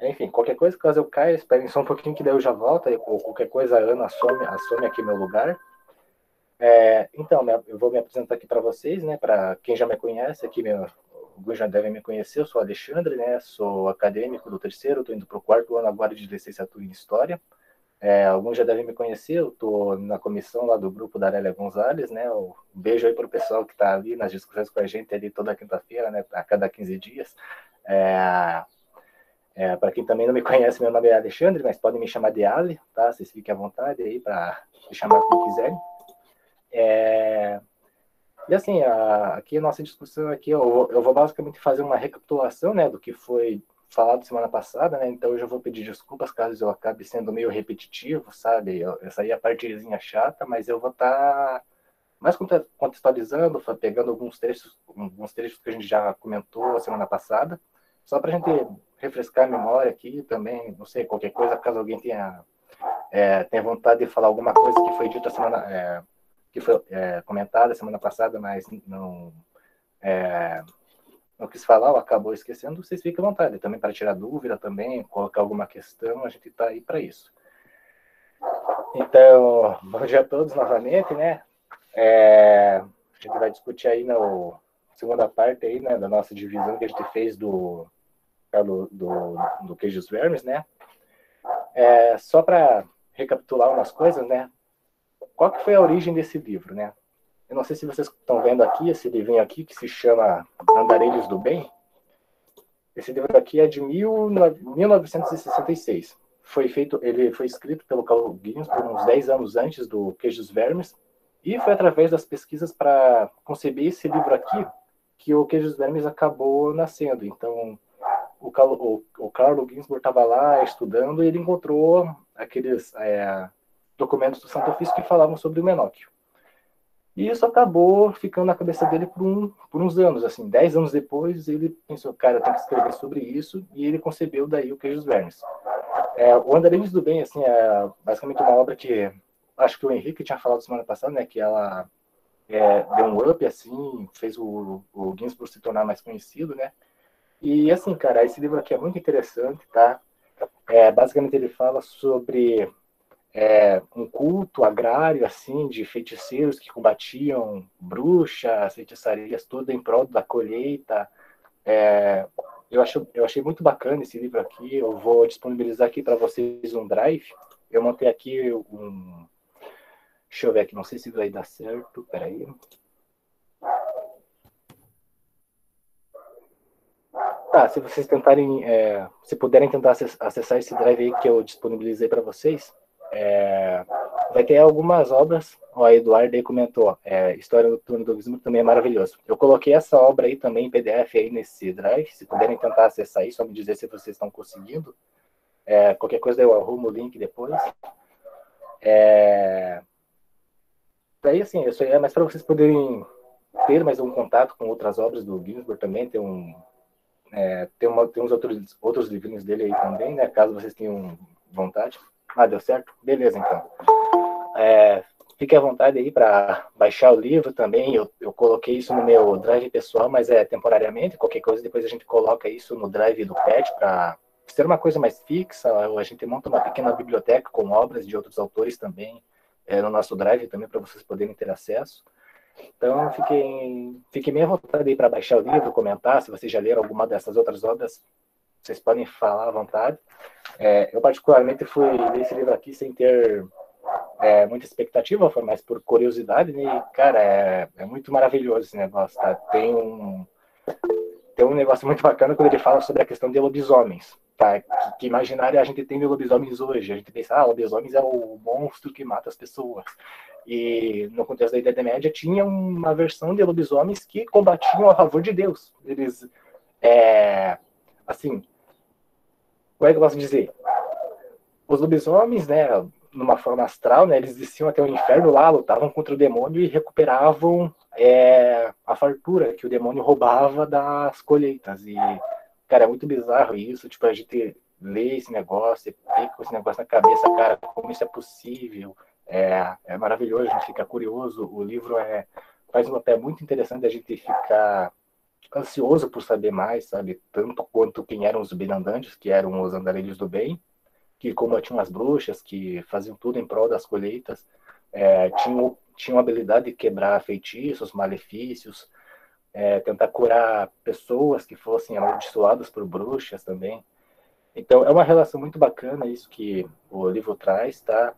Enfim, qualquer coisa, caso eu caia, esperem só um pouquinho que daí eu já volto, ou qualquer coisa a Ana assume aqui meu lugar. Então, eu vou me apresentar aqui para vocês, né? Para quem já me conhece, alguns já devem me conhecer, eu sou Alexandre, né? Sou acadêmico do terceiro, estou indo para o quarto ano agora de licenciatura em História. Alguns já devem me conhecer, eu estou na comissão lá do grupo da Arélia Gonzalez, né? Um beijo aí para o pessoal que está ali nas discussões com a gente ali toda quinta-feira, né? A cada 15 dias. É, para quem também não me conhece, meu nome é Alexandre, mas podem me chamar de Ali, tá? Vocês fiquem à vontade aí para me chamar como quiserem. E assim, aqui a nossa discussão aqui, eu vou basicamente fazer uma recapitulação, né, do que foi falado semana passada, né? Então eu já vou pedir desculpas caso eu acabe sendo meio repetitivo, sabe? Essa aí é a partezinha chata, mas eu vou estar mais contextualizando, pegando alguns trechos que a gente já comentou semana passada, só para a gente refrescar a memória aqui também, não sei, qualquer coisa, caso alguém tenha vontade de falar alguma coisa que foi dita que foi comentada semana passada, mas não quis falar ou acabou esquecendo, vocês fiquem à vontade. Também para tirar dúvida, também, colocar alguma questão, a gente está aí para isso. Então, bom dia a todos novamente, né? A gente vai discutir aí na segunda parte aí, né, da nossa divisão que a gente fez do Queijos Vermes, né? Só para recapitular umas coisas, né? Qual que foi a origem desse livro, né? Eu não sei se vocês estão vendo aqui, esse livrinho aqui que se chama Andarilhos do Bem. Esse livro aqui é de 1966. Ele foi escrito pelo Carl Ginsburg uns 10 anos antes do Queijos Vermes, e foi através das pesquisas para conceber esse livro aqui que o Queijos Vermes acabou nascendo. Então, o Carl Ginsburg estava lá estudando e ele encontrou aqueles documentos do Santo Ofício que falavam sobre o Menóquio. E isso acabou ficando na cabeça dele por uns anos, assim, 10 anos depois, ele pensou, cara, eu tenho que escrever sobre isso, e ele concebeu daí o Queijos Vermes. O Andarilhos do Bem, assim, é basicamente uma obra que, acho que o Henrique tinha falado semana passada, né, que ela deu um up, assim, fez o Ginsburg se tornar mais conhecido, né, e, assim, cara, esse livro aqui é muito interessante, tá, basicamente ele fala sobre um culto agrário, assim, de feiticeiros que combatiam bruxas, feitiçarias, tudo em prol da colheita. Eu achei muito bacana esse livro aqui. Eu vou disponibilizar aqui para vocês um drive. Eu montei aqui um. Deixa eu ver aqui, não sei se vai dar certo. Peraí. Tá, se vocês tentarem, se puderem tentar acessar esse drive aí que eu disponibilizei para vocês, vai ter algumas obras. Ó, a Eduardo aí comentou, História do Turno do Abismo também é maravilhoso. Eu coloquei essa obra aí também em PDF aí nesse drive. Se puderem tentar acessar aí, só me dizer se vocês estão conseguindo. Qualquer coisa eu arrumo o link depois. Daí, assim, isso aí é mais para vocês poderem ter mais um contato com outras obras do Ginsburg também, tem uns outros livrinhos dele aí também, né? Caso vocês tenham vontade. Ah, deu certo? Beleza, então. Fique à vontade aí para baixar o livro também. Eu coloquei isso no meu drive pessoal, mas é temporariamente. Qualquer coisa, depois a gente coloca isso no drive do PET para ser uma coisa mais fixa. A gente monta uma pequena biblioteca com obras de outros autores também no nosso drive também para vocês poderem ter acesso. Então, fiquem bem à vontade aí para baixar o livro, comentar. Se vocês já leram alguma dessas outras obras, vocês podem falar à vontade. Eu, particularmente, fui ler esse livro aqui sem ter muita expectativa, foi mais por curiosidade, né? E, cara, é muito maravilhoso esse negócio, tá? Tem um negócio muito bacana quando ele fala sobre a questão de lobisomens, tá? Que imaginário a gente tem de lobisomens hoje? A gente pensa, lobisomens é o monstro que mata as pessoas. E no contexto da Idade Média tinha uma versão de lobisomens que combatiam a favor de Deus. Eles, assim, como é que eu posso dizer? Os lobisomens, né, numa forma astral, né, eles desciam até o inferno lá, lutavam contra o demônio e recuperavam a fartura que o demônio roubava das colheitas. E, cara, é muito bizarro isso, tipo, a gente lê esse negócio, fica com esse negócio na cabeça, cara, como isso é possível. É maravilhoso, a gente fica curioso. O livro faz um papel muito interessante da gente ficar ansioso por saber mais, sabe? Tanto quanto quem eram os Birandantes, que eram os andarilhos do bem, que combatiam as bruxas, que faziam tudo em prol das colheitas, tinham a habilidade de quebrar feitiços, malefícios, tentar curar pessoas que fossem amaldiçoadas por bruxas também. Então, é uma relação muito bacana isso que o livro traz, tá?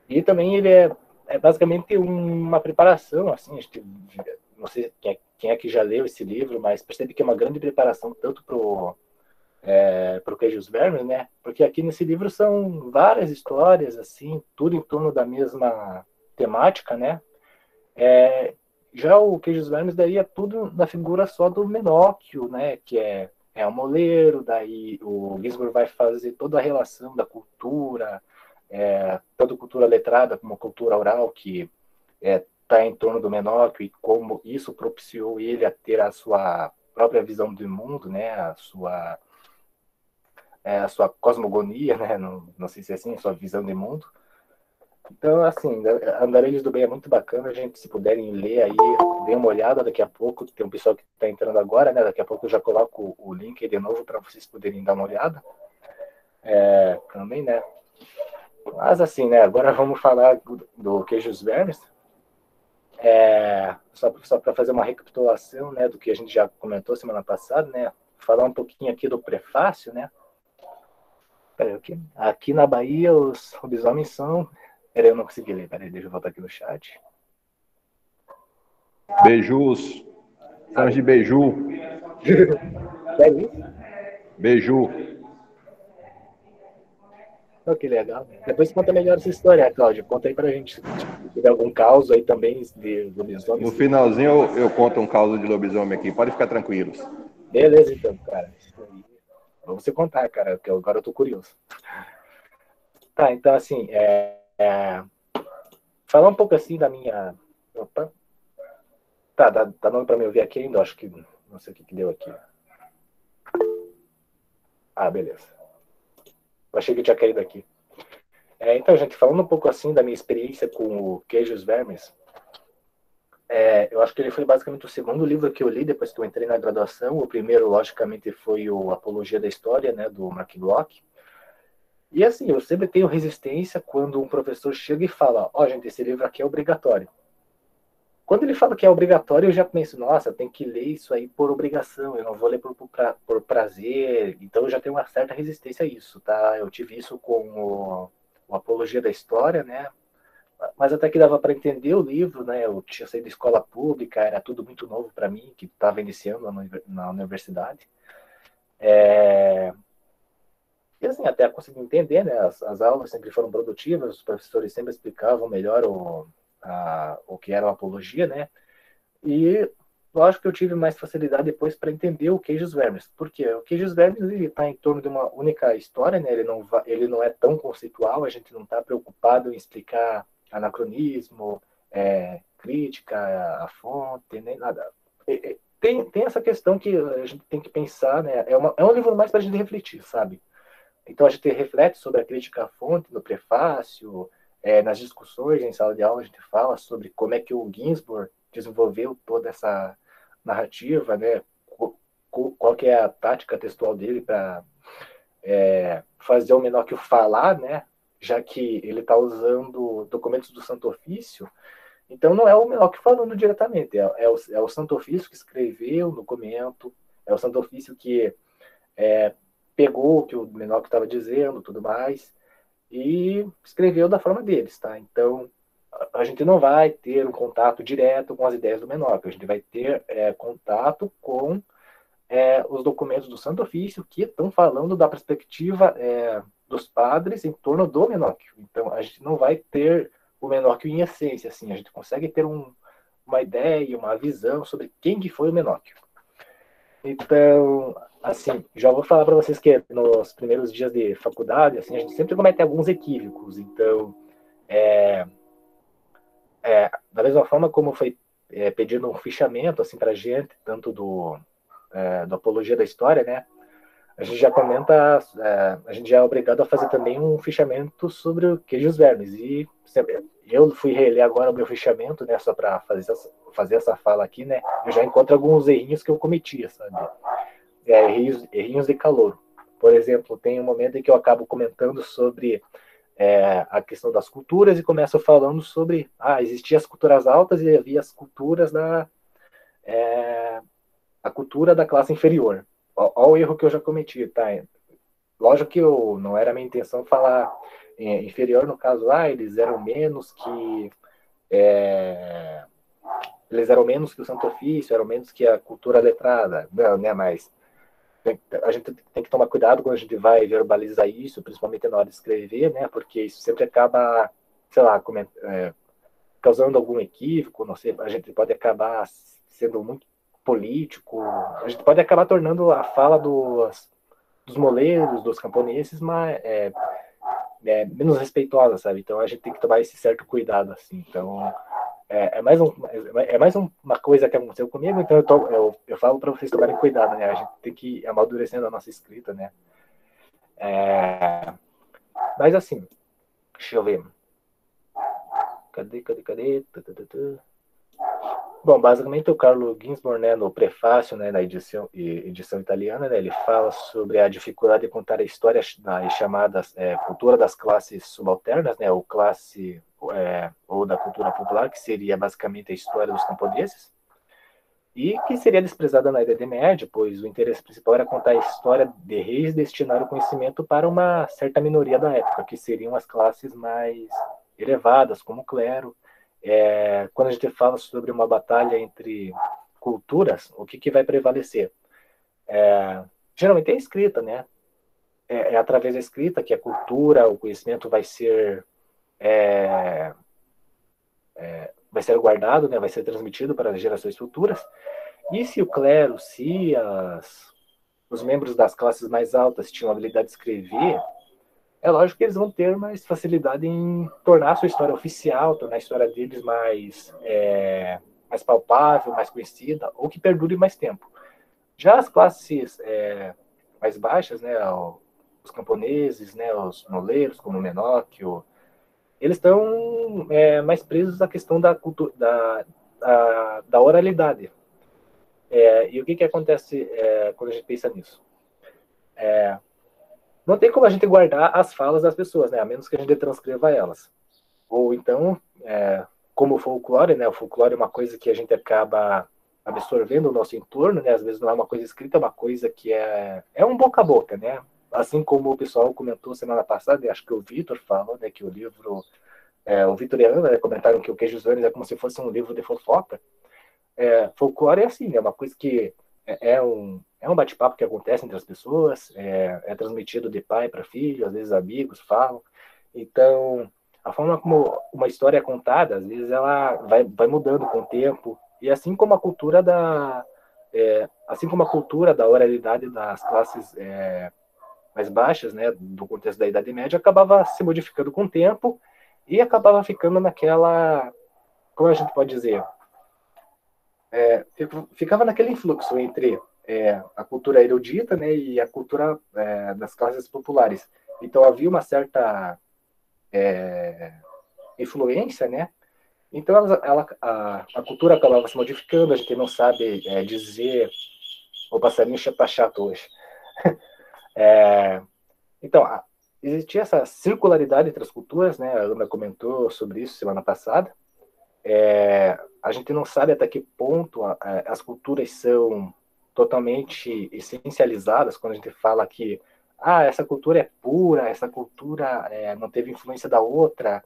E também ele é basicamente uma preparação, assim, a gente, não sei quem é que já leu esse livro, mas percebe que é uma grande preparação tanto pro Queijos Vermes, né? Porque aqui nesse livro são várias histórias, assim, tudo em torno da mesma temática, né? Já o Queijos Vermes daí é tudo na figura só do Menóquio, né? Que é o moleiro, daí o Gisborne vai fazer toda a relação da cultura, tanto cultura letrada como cultura oral, que está em torno do Menóquio e como isso propiciou ele a ter a sua própria visão do mundo, né? A sua cosmogonia, né? Não sei se é assim, a sua visão de mundo. Então, assim, Andarilhos do Bem é muito bacana, a gente, se puderem ler aí, dê uma olhada daqui a pouco, tem um pessoal que está entrando agora, né? Daqui a pouco eu já coloco o link aí de novo para vocês poderem dar uma olhada. Também, né? Mas, assim, né? Agora vamos falar do Queijos Vermes. Só para fazer uma recapitulação, né, do que a gente já comentou semana passada, né? Falar um pouquinho aqui do prefácio, né? Aqui na Bahia, os lobisomens são... Peraí, eu não consegui ler. Peraí, deixa eu voltar aqui no chat. Beijus. Sons de beiju. É isso? Beiju. Oh, que legal. Depois conta melhor essa história, Cláudio. Conta aí pra gente. Se tiver algum caos aí também de lobisomens. No finalzinho eu conto um caso de lobisomem aqui. Pode ficar tranquilos. Beleza, então, cara. Isso aí. Vamos você contar, cara, porque agora eu tô curioso. Tá, então, assim, falar um pouco assim da minha... Opa. Tá dando pra me ouvir aqui ainda? Acho que... Não sei o que deu aqui. Ah, beleza. Eu achei que tinha caído aqui. Então, gente, falando um pouco assim da minha experiência com o Queijos Vermes, eu acho que ele foi basicamente o segundo livro que eu li depois que eu entrei na graduação. O primeiro, logicamente, foi o Apologia da História, né, do Mark Bloch. E assim, eu sempre tenho resistência quando um professor chega e fala: ó, gente, esse livro aqui é obrigatório. Quando ele fala que é obrigatório, eu já penso: nossa, tem que ler isso aí por obrigação, eu não vou ler por prazer. Então eu já tenho uma certa resistência a isso, tá? Eu tive isso com o Apologia da História, né? Mas até que dava para entender o livro, né? Eu tinha saído da escola pública, era tudo muito novo para mim, que estava iniciando na universidade. E assim, até consegui entender, né? As aulas sempre foram produtivas, os professores sempre explicavam melhor o que era uma apologia, né? E lógico que eu tive mais facilidade depois para entender o Queijos Vermes. Por quê? O Queijos Vermes está em torno de uma única história, né? Ele não é tão conceitual, a gente não está preocupado em explicar anacronismo, crítica à fonte, nem nada. Tem essa questão que a gente tem que pensar, né? É um livro mais para a gente refletir, sabe? Então a gente reflete sobre a crítica à fonte no prefácio, nas discussões em sala de aula a gente fala sobre como é que o Ginsburg desenvolveu toda essa narrativa, né? Qual que é a tática textual dele para fazer o Menóquio falar, né? Já que ele está usando documentos do Santo Ofício, então não é o Menóquio falando diretamente, é o Santo Ofício que escreveu o documento, é o Santo Ofício que pegou o que o Menóquio estava dizendo, tudo mais, e escreveu da forma deles, tá? Então, a gente não vai ter um contato direto com as ideias do Menóquio, a gente vai ter contato com os documentos do Santo Ofício que estão falando da perspectiva dos padres em torno do Menóquio. Então, a gente não vai ter o Menóquio em essência, assim, a gente consegue ter uma ideia, uma visão sobre quem que foi o Menóquio. Então, assim, já vou falar para vocês que nos primeiros dias de faculdade, assim, a gente sempre comete alguns equívocos. Então, da mesma forma como foi pedido um fichamento assim para a gente, tanto do Apologia da História, né? A gente já comenta, a gente já é obrigado a fazer também um fichamento sobre o Queijos Vermes. E eu fui reler agora o meu fechamento, né, só para fazer essa fala aqui, né, eu já encontro alguns errinhos que eu cometia, sabe? Errinhos de calor. Por exemplo, tem um momento em que eu acabo comentando sobre a questão das culturas e começo falando sobre, existiam as culturas altas e havia as culturas a cultura da classe inferior. Olha o erro que eu já cometi, tá? Lógico que não era a minha intenção falar inferior, no caso, eles eram menos que eles eram menos que o Santo Ofício, eram menos que a cultura letrada, não, né? Mas a gente tem que tomar cuidado quando a gente vai verbalizar isso, principalmente na hora de escrever, né? Porque isso sempre acaba, sei lá, causando algum equívoco, não sei, a gente pode acabar sendo muito político, a gente pode acabar tornando a fala dos moleiros, dos camponeses, menos respeitosa, sabe? Então a gente tem que tomar esse certo cuidado, assim. Então é mais uma coisa que aconteceu comigo, então eu falo para vocês tomarem cuidado, né? A gente tem que ir amadurecendo a nossa escrita, né? Mas assim, deixa eu ver. Cadê? Bom, basicamente o Carlo Ginzburg, né, no prefácio, né, na edição italiana, né, ele fala sobre a dificuldade de contar a história das chamadas cultura das classes subalternas, né, ou da cultura popular, que seria basicamente a história dos camponeses, e que seria desprezada na Idade Média, pois o interesse principal era contar a história de reis e destinar o conhecimento para uma certa minoria da época, que seriam as classes mais elevadas, como o clero. Quando a gente fala sobre uma batalha entre culturas, o que vai prevalecer? Geralmente é a escrita, né? É através da escrita que a cultura, o conhecimento vai ser guardado, né? Vai ser transmitido para as gerações futuras. E se o clero, se os membros das classes mais altas tinham a habilidade de escrever, é lógico que eles vão ter mais facilidade em tornar a sua história oficial, tornar a história deles mais palpável, mais conhecida, ou que perdure mais tempo. Já as classes mais baixas, né, os camponeses, né, os moleiros, como o Menóquio, eles estão mais presos à questão da cultura, da oralidade. E o que acontece quando a gente pensa nisso? Não tem como a gente guardar as falas das pessoas, né? A menos que a gente transcreva elas. Ou então, como o folclore, né? O folclore é uma coisa que a gente acaba absorvendo o nosso entorno, né? Às vezes não é uma coisa escrita, é uma coisa que é um boca a boca, né? Assim como o pessoal comentou semana passada, acho que o Vitor falou, né? Que o livro, o Vitor e a Ana, né, comentaram que o Queijos Verdes é como se fosse um livro de fofoca. Folclore é assim, é uma coisa que é um bate-papo que acontece entre as pessoas, é transmitido de pai para filho, às vezes amigos falam. Então, a forma como uma história é contada, às vezes ela vai mudando com o tempo, e assim como a cultura da oralidade das classes mais baixas, né, do contexto da Idade Média, acabava se modificando com o tempo e acabava ficando naquela, como a gente pode dizer, ficava naquele influxo entre a cultura erudita, né, e a cultura das classes populares. Então havia uma certa influência, né? Então a cultura acabava se modificando, a gente não sabe dizer. O passarinho tá chato hoje. Então, existia essa circularidade entre as culturas, né? A Ana comentou sobre isso semana passada. A gente não sabe até que ponto as culturas são totalmente essencializadas, quando a gente fala que essa cultura é pura, essa cultura não teve influência da outra,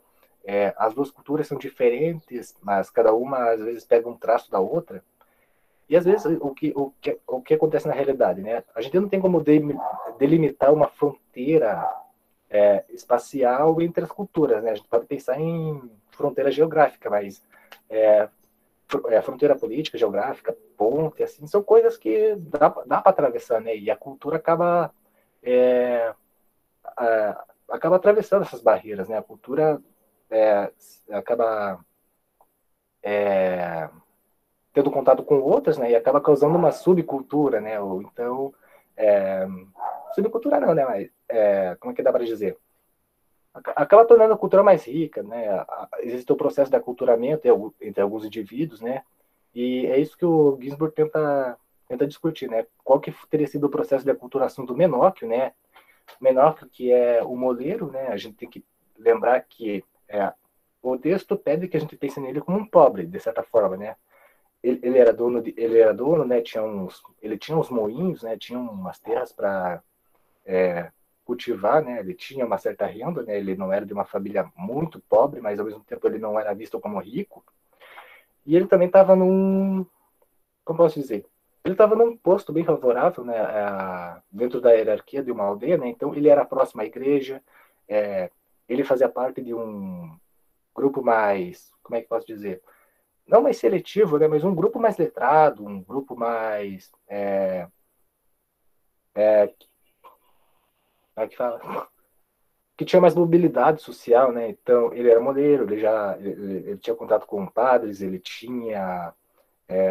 as duas culturas são diferentes, mas cada uma às vezes pega um traço da outra. E às vezes o que acontece na realidade, né? A gente não tem como delimitar uma fronteira espacial entre as culturas, né? A gente pode pensar em fronteira geográfica, mas fronteira política, geográfica, ponte, assim, são coisas que dá para atravessar, né? E a cultura acaba atravessando essas barreiras, né? A cultura acaba tendo contato com outras, né? E acaba causando uma subcultura, né? Ou então subcultura não, né? Mas como é que dá para dizer? acaba tornando a cultura mais rica, né? Existe o processo de aculturamento entre alguns indivíduos, né? E é isso que o Ginsburg tenta discutir, né? Qual que teria sido o processo de aculturação do Menóquio, né? Menóquio, que é o moleiro, né? A gente tem que lembrar que o texto pede que a gente pense nele como um pobre, de certa forma, né? Ele era dono, né? Ele tinha uns moinhos, né? Tinha umas terras para cultivar, né? Ele tinha uma certa renda, né? Ele não era de uma família muito pobre, mas ao mesmo tempo ele não era visto como rico. E ele também estava como posso dizer? Ele estava num posto bem favorável, né? Dentro da hierarquia de uma aldeia, né? Então ele era próximo à igreja. Ele fazia parte de um grupo mais, como é que posso dizer? Não mais seletivo, né? Mas um grupo mais letrado, um grupo mais como é que fala? Que tinha mais mobilidade social, né? Então, ele era modelo, ele tinha contato com padres, ele tinha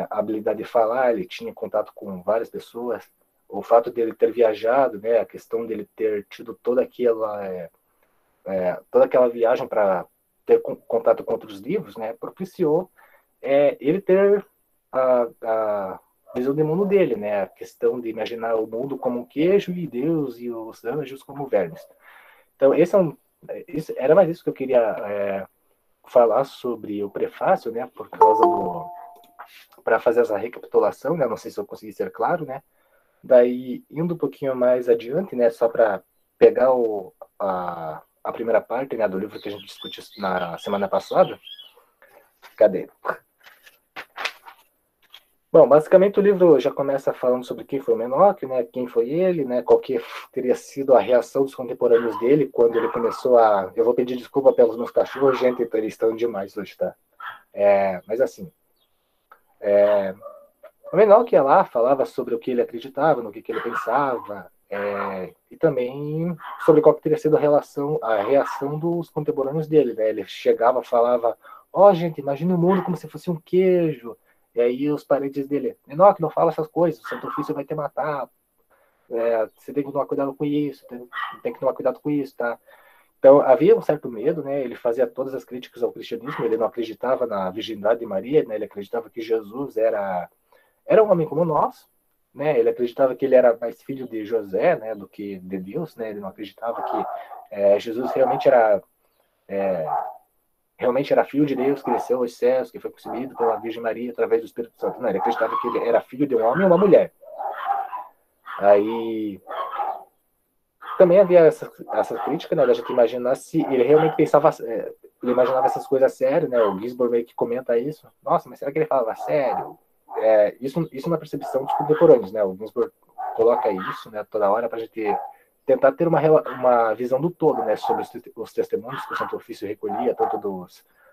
a habilidade de falar, ele tinha contato com várias pessoas. O fato dele ter viajado, né? A questão dele ter tido toda aquela viagem para ter contato com outros livros, né? Propiciou ele ter a visão de mundo dele, né? A questão de imaginar o mundo como um queijo e Deus e os anjos como vermes. Então, isso, era mais isso que eu queria falar sobre o prefácio, né? Por causa para fazer essa recapitulação, né? Não sei se eu consegui ser claro, né? Daí, indo um pouquinho mais adiante, né? Só para pegar a primeira parte, né, do livro que a gente discutiu na semana passada. Cadê? Bom, basicamente o livro já começa falando sobre quem foi o Menóquio, né, quem foi ele, né, qual que teria sido a reação dos contemporâneos dele quando ele começou a... Eu vou pedir desculpa pelos meus cachorros, gente, eles estão demais hoje, tá? Mas assim, o Menóquio ia lá, falava sobre o que ele acreditava, no que ele pensava, e também sobre qual que teria sido a reação dos contemporâneos dele, né? Ele chegava, falava, gente, imagina o mundo como se fosse um queijo. E aí os parentes dele, Menóquio, não fala essas coisas, o santo ofício vai te matar, você tem que tomar cuidado com isso, tem que tomar cuidado com isso, tá? Então havia um certo medo, né? Ele fazia todas as críticas ao cristianismo, ele não acreditava na virgindade de Maria, né? Ele acreditava que Jesus era um homem como nós, né? Ele acreditava que ele era mais filho de José, né, do que de Deus, né? Ele não acreditava que Jesus realmente era filho de Deus, que desceu aos céus, que foi concebido pela Virgem Maria através do Espírito Santo. Não, ele acreditava que ele era filho de um homem e uma mulher. Aí também havia essa crítica, né, da gente imaginar se ele realmente pensava, ele imaginava essas coisas a sério, né? O Gisborne meio que comenta isso. Nossa, mas será que ele falava sério? Isso na percepção dos contemporâneos, né? O Ginsburg coloca isso, né, toda hora para a gente tentar ter uma visão do todo, né, sobre os testemunhos que o Santo Ofício recolhia, tanto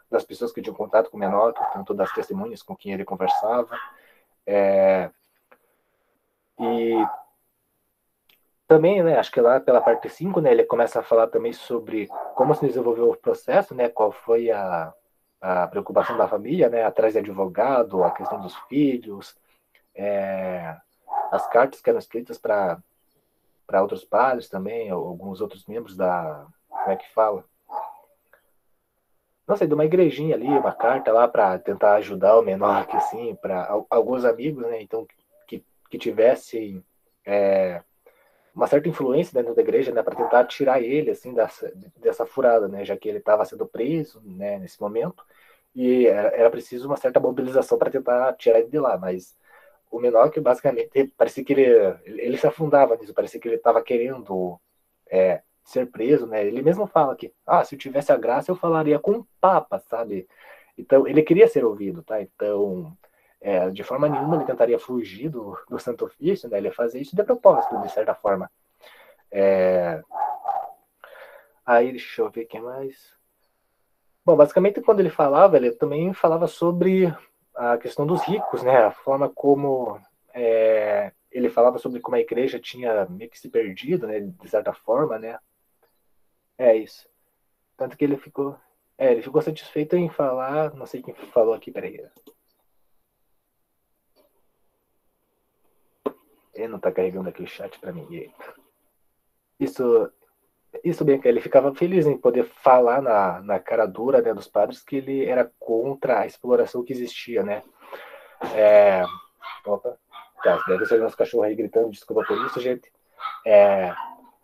das pessoas que tinham contato com o menor, tanto das testemunhas com quem ele conversava. E também, né, acho que lá pela parte 5, né, ele começa a falar também sobre como se desenvolveu o processo, né, qual foi a preocupação da família, né, atrás de advogado, a questão dos filhos, as cartas que eram escritas para outros padres também, alguns outros membros como é que fala? Não sei, de uma igrejinha ali, uma carta lá para tentar ajudar o menor, que assim, para alguns amigos, né, então, que tivessem uma certa influência dentro da igreja, né, para tentar tirar ele, assim, dessa furada, né, já que ele estava sendo preso, né, nesse momento, e era preciso uma certa mobilização para tentar tirar ele de lá, mas o menor que basicamente parecia que ele se afundava nisso, parecia que ele estava querendo ser preso, né? Ele mesmo fala que, se eu tivesse a graça eu falaria com o Papa, sabe? Então ele queria ser ouvido, tá? Então de forma nenhuma ele tentaria fugir do Santo Ofício, né? Ele fazia isso de propósito, de certa forma. Aí deixa eu ver quem mais. Bom, basicamente quando ele falava, ele também falava sobre a questão dos ricos, né? A forma como ele falava sobre como a igreja tinha meio que se perdido, né? De certa forma, né? É isso. Tanto que ele ficou satisfeito em falar, não sei quem falou aqui, peraí. Ele não tá carregando aqui o chat pra mim. Isso, Isso bem, que ele ficava feliz em poder falar na cara dura, né, dos padres que ele era contra a exploração que existia, né? É, opa, tá, deve ser nosso cachorro aí gritando, desculpa por isso, gente.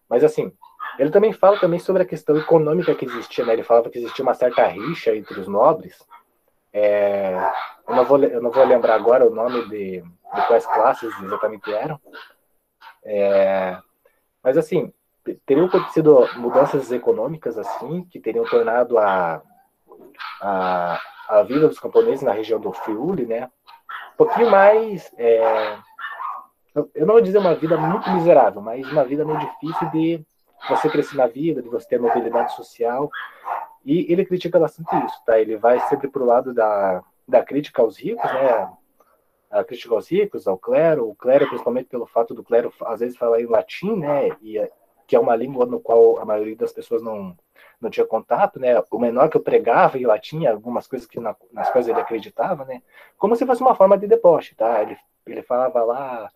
Mas assim, ele também fala também sobre a questão econômica que existia, né? Ele falava que existia uma certa rixa entre os nobres. Eu não vou lembrar agora o nome de quais classes exatamente eram, mas assim, teriam acontecido mudanças econômicas assim, que teriam tornado a, a vida dos camponeses na região do Friuli, né, um pouquinho mais, eu não vou dizer uma vida muito miserável, mas uma vida meio difícil de você crescer na vida, de você ter mobilidade social. E ele critica bastante isso, tá? Ele vai sempre pro lado da crítica aos ricos, né? A crítica aos ricos, ao clero, o clero principalmente pelo fato do clero às vezes falar em latim, né? Que é uma língua no qual a maioria das pessoas não tinha contato, né? O menor que eu pregava em latim, algumas coisas nas quais ele acreditava, né? Como se fosse uma forma de deboche, tá? Ele falava lá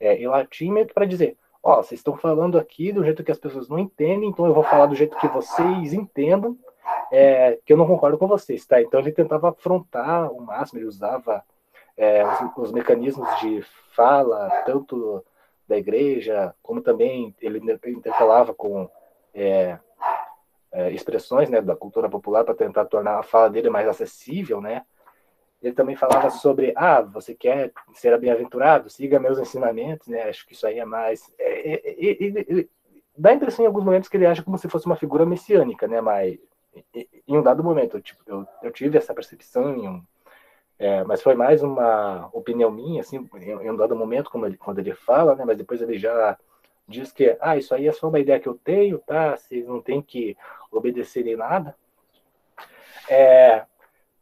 em latim meio que para dizer, ó, vocês estão falando aqui do jeito que as pessoas não entendem, então eu vou falar do jeito que vocês entendam, que eu não concordo com vocês, tá? Então ele tentava afrontar o máximo, ele usava os mecanismos de fala, tanto da igreja, como também ele intercalava com expressões, né, da cultura popular para tentar tornar a fala dele mais acessível, né? Ele também falava sobre, você quer ser bem-aventurado? Siga meus ensinamentos, né? Acho que isso aí é mais... Ele dá a impressão em alguns momentos que ele age como se fosse uma figura messiânica, né? Mas em um dado momento, eu tive essa percepção, mas foi mais uma opinião minha, assim, em um dado momento, quando ele fala, né? Mas depois ele já diz que, isso aí é só uma ideia que eu tenho, tá? Vocês não têm que obedecer em nada.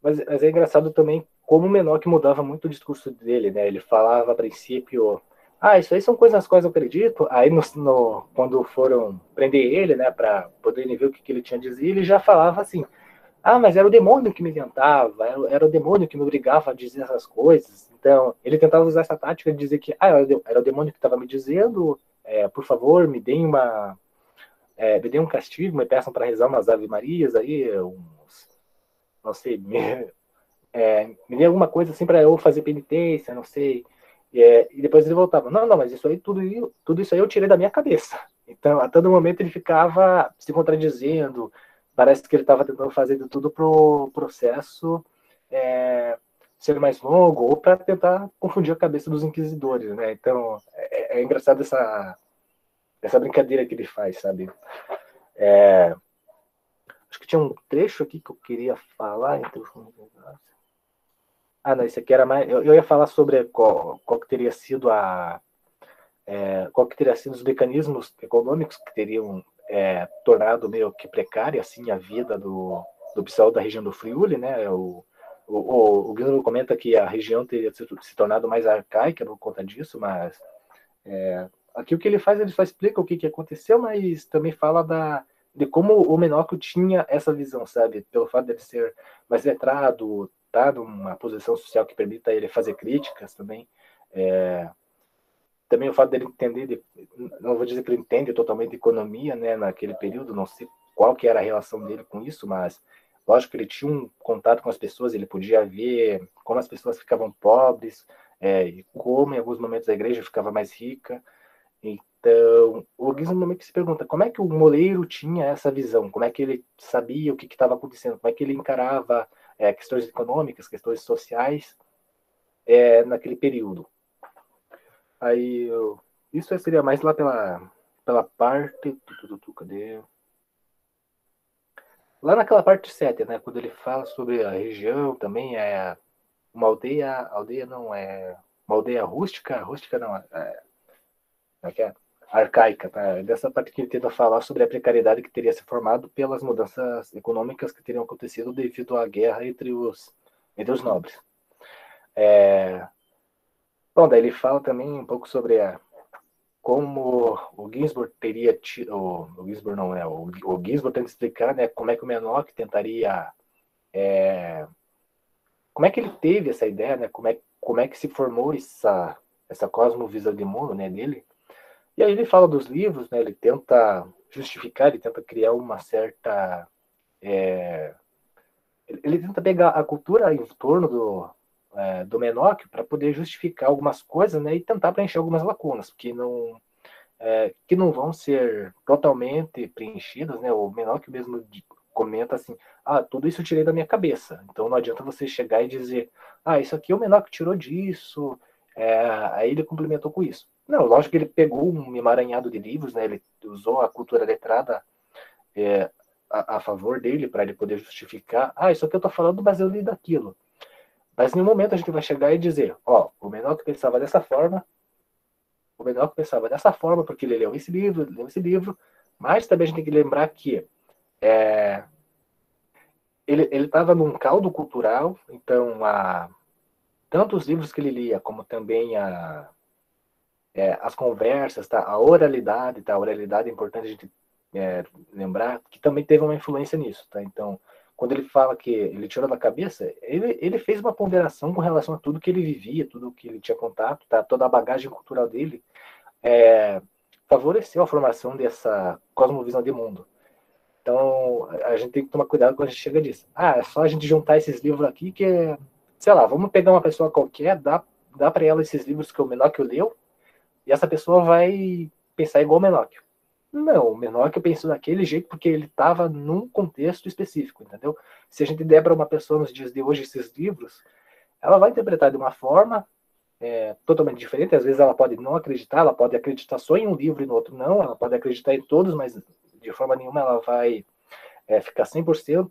Mas é engraçado também como o Menoch mudava muito o discurso dele, né? Ele falava a princípio, isso aí são coisas nas quais eu acredito. Aí quando foram prender ele, né, para poderem ver o que ele tinha a dizer, ele já falava assim, mas era o demônio que me tentava, era o demônio que me obrigava a dizer essas coisas. Então, ele tentava usar essa tática de dizer que era o demônio que estava me dizendo, por favor, me deem um castigo, me peçam para rezar umas Ave Marias aí, não sei, me dê alguma coisa assim para eu fazer penitência, não sei. E depois ele voltava, não, mas isso aí, tudo isso aí eu tirei da minha cabeça. Então, a todo momento ele ficava se contradizendo, parece que ele estava tentando fazer de tudo pro processo ser mais longo, ou para tentar confundir a cabeça dos inquisidores, né? Então, é engraçado essa brincadeira que ele faz, sabe? Acho que tinha um trecho aqui que eu queria falar, então... não, isso aqui era mais. Eu ia falar sobre qual que teria sido qual que teria sido os mecanismos econômicos que teriam tornado meio que precária assim a vida do pessoal da região do Friuli, né? O Guilherme comenta que a região teria se tornado mais arcaica por conta disso, mas aqui o que ele só explica o que aconteceu, mas também fala de como o Menóquio tinha essa visão, sabe? Pelo fato de ele ser mais letrado, tá numa posição social que permita ele fazer críticas também. Também o fato dele entender, não vou dizer que ele entende totalmente economia, né, naquele período, não sei qual que era a relação dele com isso, mas lógico que ele tinha um contato com as pessoas, ele podia ver como as pessoas ficavam pobres, e como em alguns momentos a igreja ficava mais rica. Então, o Gizmo meio que se pergunta como é que o Moleiro tinha essa visão, como é que ele sabia o que estava acontecendo, como é que ele encarava questões econômicas, questões sociais naquele período. Aí, isso seria mais lá pela parte... Cadê? Lá naquela parte 7, né, quando ele fala sobre a região, também uma aldeia não, uma aldeia rústica não, que é arcaica, tá? Dessa parte que ele tenta falar sobre a precariedade que teria se formado pelas mudanças econômicas que teriam acontecido devido à guerra entre os nobres. Bom, daí ele fala também um pouco sobre como o Ginsburg teria tido... O Ginsburg não é... O Ginsburg tenta explicar, né, como é que o Menoch tentaria... como é que ele teve essa ideia, né? Como é que se formou essa cosmovisão de mundo, né, dele. E aí ele fala dos livros, né? Ele tenta justificar, ele tenta criar uma certa... ele tenta pegar a cultura em torno do Menóquio para poder justificar algumas coisas, né, e tentar preencher algumas lacunas, que não vão ser totalmente preenchidas, né? O Menóquio mesmo comenta assim, tudo isso eu tirei da minha cabeça, então não adianta você chegar e dizer, isso aqui o Menóquio tirou disso, aí ele complementou com isso. Não, lógico que ele pegou um emaranhado de livros, né? Ele usou a cultura letrada a favor dele, para ele poder justificar, isso aqui eu tô falando, mas eu li daquilo. Mas em nenhum momento a gente vai chegar e dizer, o Menóquio pensava dessa forma, porque ele leu esse livro, mas também a gente tem que lembrar que ele estava num caldo cultural, então tanto os livros que ele lia, como também as conversas, tá? A oralidade, tá? A oralidade é importante a gente lembrar que também teve uma influência nisso, tá? Então, quando ele fala que ele tirou da cabeça, ele fez uma ponderação com relação a tudo que ele vivia, tudo que ele tinha contato, tá? Toda a bagagem cultural dele favoreceu a formação dessa cosmovisão de mundo. Então, a gente tem que tomar cuidado quando a gente chega disso. É só a gente juntar esses livros aqui que sei lá, vamos pegar uma pessoa qualquer, dá para ela esses livros que o Menóquio leu, e essa pessoa vai pensar igual o Menóquio. Não, o Menóquio pensou daquele jeito porque ele estava num contexto específico, entendeu? Se a gente der para uma pessoa nos dias de hoje esses livros, ela vai interpretar de uma forma totalmente diferente. Às vezes ela pode não acreditar, ela pode acreditar só em um livro e no outro não, ela pode acreditar em todos, mas de forma nenhuma ela vai ficar 100%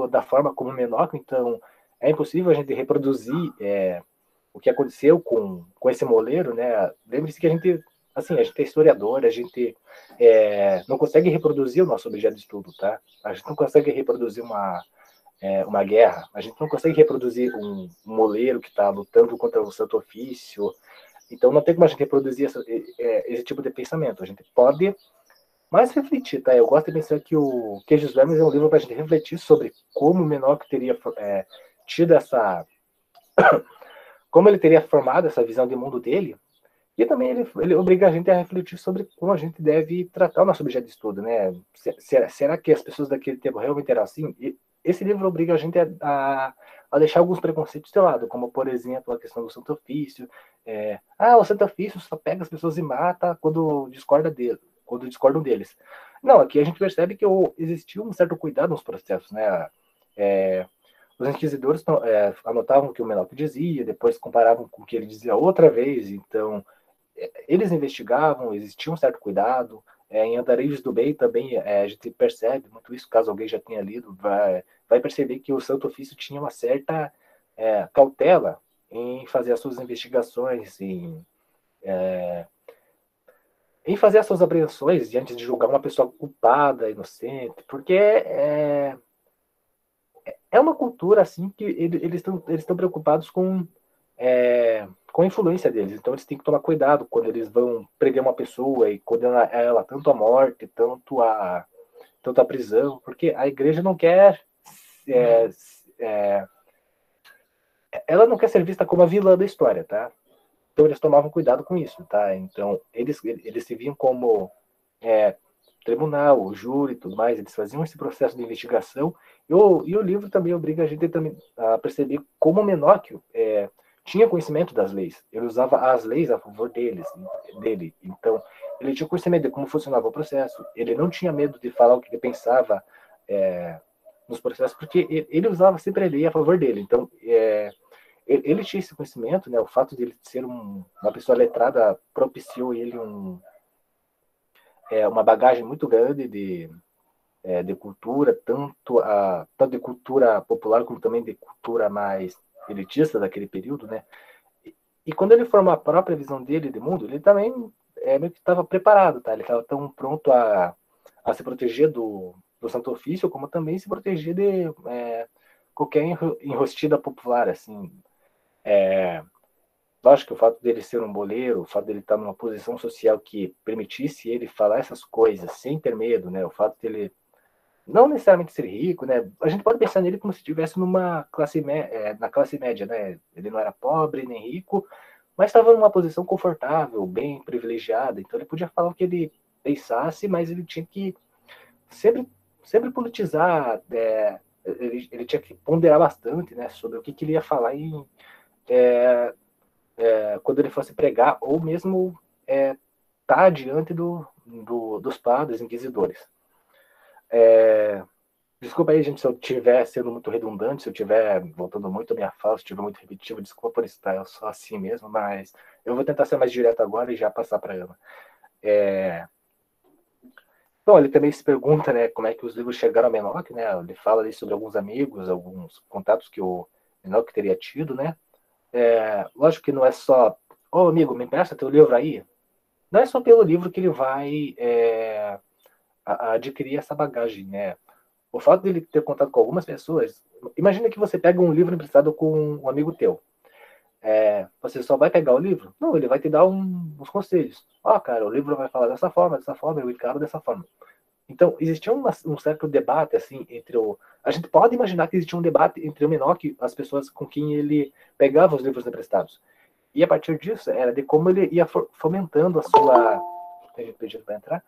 da forma como o Menóquio. Então é impossível a gente reproduzir o que aconteceu com esse moleiro, né? Lembre-se que a gente é historiador, a gente não consegue reproduzir o nosso objeto de estudo, tá? A gente não consegue reproduzir uma guerra, a gente não consegue reproduzir um moleiro que está lutando contra o Santo Ofício. Então não tem como a gente reproduzir esse tipo de pensamento. A gente pode mais refletir, tá? Eu gosto de pensar que o Queijos Vermes é um livro para a gente refletir sobre como o Menóquio teria tido como ele teria formado essa visão de mundo dele, e também ele obriga a gente a refletir sobre como a gente deve tratar o nosso objeto de estudo, né? Será que as pessoas daquele tempo realmente eram assim? E esse livro obriga a gente a deixar alguns preconceitos de lado, como, por exemplo, a questão do Santo Ofício. O Santo Ofício só pega as pessoas e mata quando discordam deles. Não, aqui a gente percebe que existiu um certo cuidado nos processos, né? Os inquisidores anotavam o que o Menóquio dizia, depois comparavam com o que ele dizia outra vez, então eles investigavam, existia um certo cuidado. Em Andarilhos do Bem também a gente percebe muito isso, caso alguém já tenha lido, vai perceber que o Santo Ofício tinha uma certa cautela em fazer as suas investigações, em fazer as suas apreensões diante de julgar uma pessoa culpada, inocente, porque é uma cultura assim que eles estão preocupados com a influência deles. Então eles têm que tomar cuidado quando eles vão prender uma pessoa e condenar ela tanto à morte, tanto à prisão, porque a igreja não quer ela não quer ser vista como a vilã da história, tá? Então eles tomavam cuidado com isso, tá? Então eles se viam como tribunal, o júri e tudo mais, eles faziam esse processo de investigação, e o livro também obriga a gente também a perceber como o Menóquio tinha conhecimento das leis, ele usava as leis a favor dele, então ele tinha conhecimento de como funcionava o processo, ele não tinha medo de falar o que ele pensava nos processos, porque ele usava sempre a lei a favor dele, então ele tinha esse conhecimento, né, o fato de ele ser uma pessoa letrada propiciou ele uma bagagem muito grande de cultura, tanto de cultura popular como também de cultura mais elitista daquele período, né? E quando ele formou a própria visão dele de mundo, ele também meio que estava preparado, tá? Ele estava tão pronto a se proteger do Santo Ofício, como também se proteger de qualquer enrostida popular, assim. Lógico que o fato dele ser um boleiro, o fato dele estar numa posição social que permitisse ele falar essas coisas sem ter medo, né? O fato dele não necessariamente ser rico, né? A gente pode pensar nele como se estivesse na classe média, né? Ele não era pobre nem rico, mas estava numa posição confortável, bem privilegiada. Então ele podia falar o que ele pensasse, mas ele tinha que sempre politizar, ele tinha que ponderar bastante, né, sobre o que ele ia falar quando ele fosse pregar, ou mesmo tá diante dos padres inquisidores. Desculpa aí, gente, se eu estiver sendo muito redundante, se eu estiver voltando muito a minha fala, se estiver muito repetitivo, desculpa por estar eu sou assim mesmo, mas eu vou tentar ser mais direto agora e já passar para Ana. Bom, ele também se pergunta, né, como é que os livros chegaram a Menoque, né? Ele fala ali sobre alguns amigos, alguns contatos que o Menoque teria tido, né? Lógico que não é só, ô amigo, me empresta teu livro aí. Não é só pelo livro que ele vai adquirir essa bagagem, né? O fato dele ter contato com algumas pessoas, imagina que você pega um livro emprestado com um amigo teu. Você só vai pegar o livro? Não, ele vai te dar uns conselhos. Cara, o livro vai falar dessa forma, eu encaro dessa forma. Então, existia um certo debate, assim, entre o... A gente pode imaginar que existia um debate entre o Menoque e as pessoas com quem ele pegava os livros emprestados. E a partir disso, era de como ele ia fomentando a sua... Tem pedido para entrar?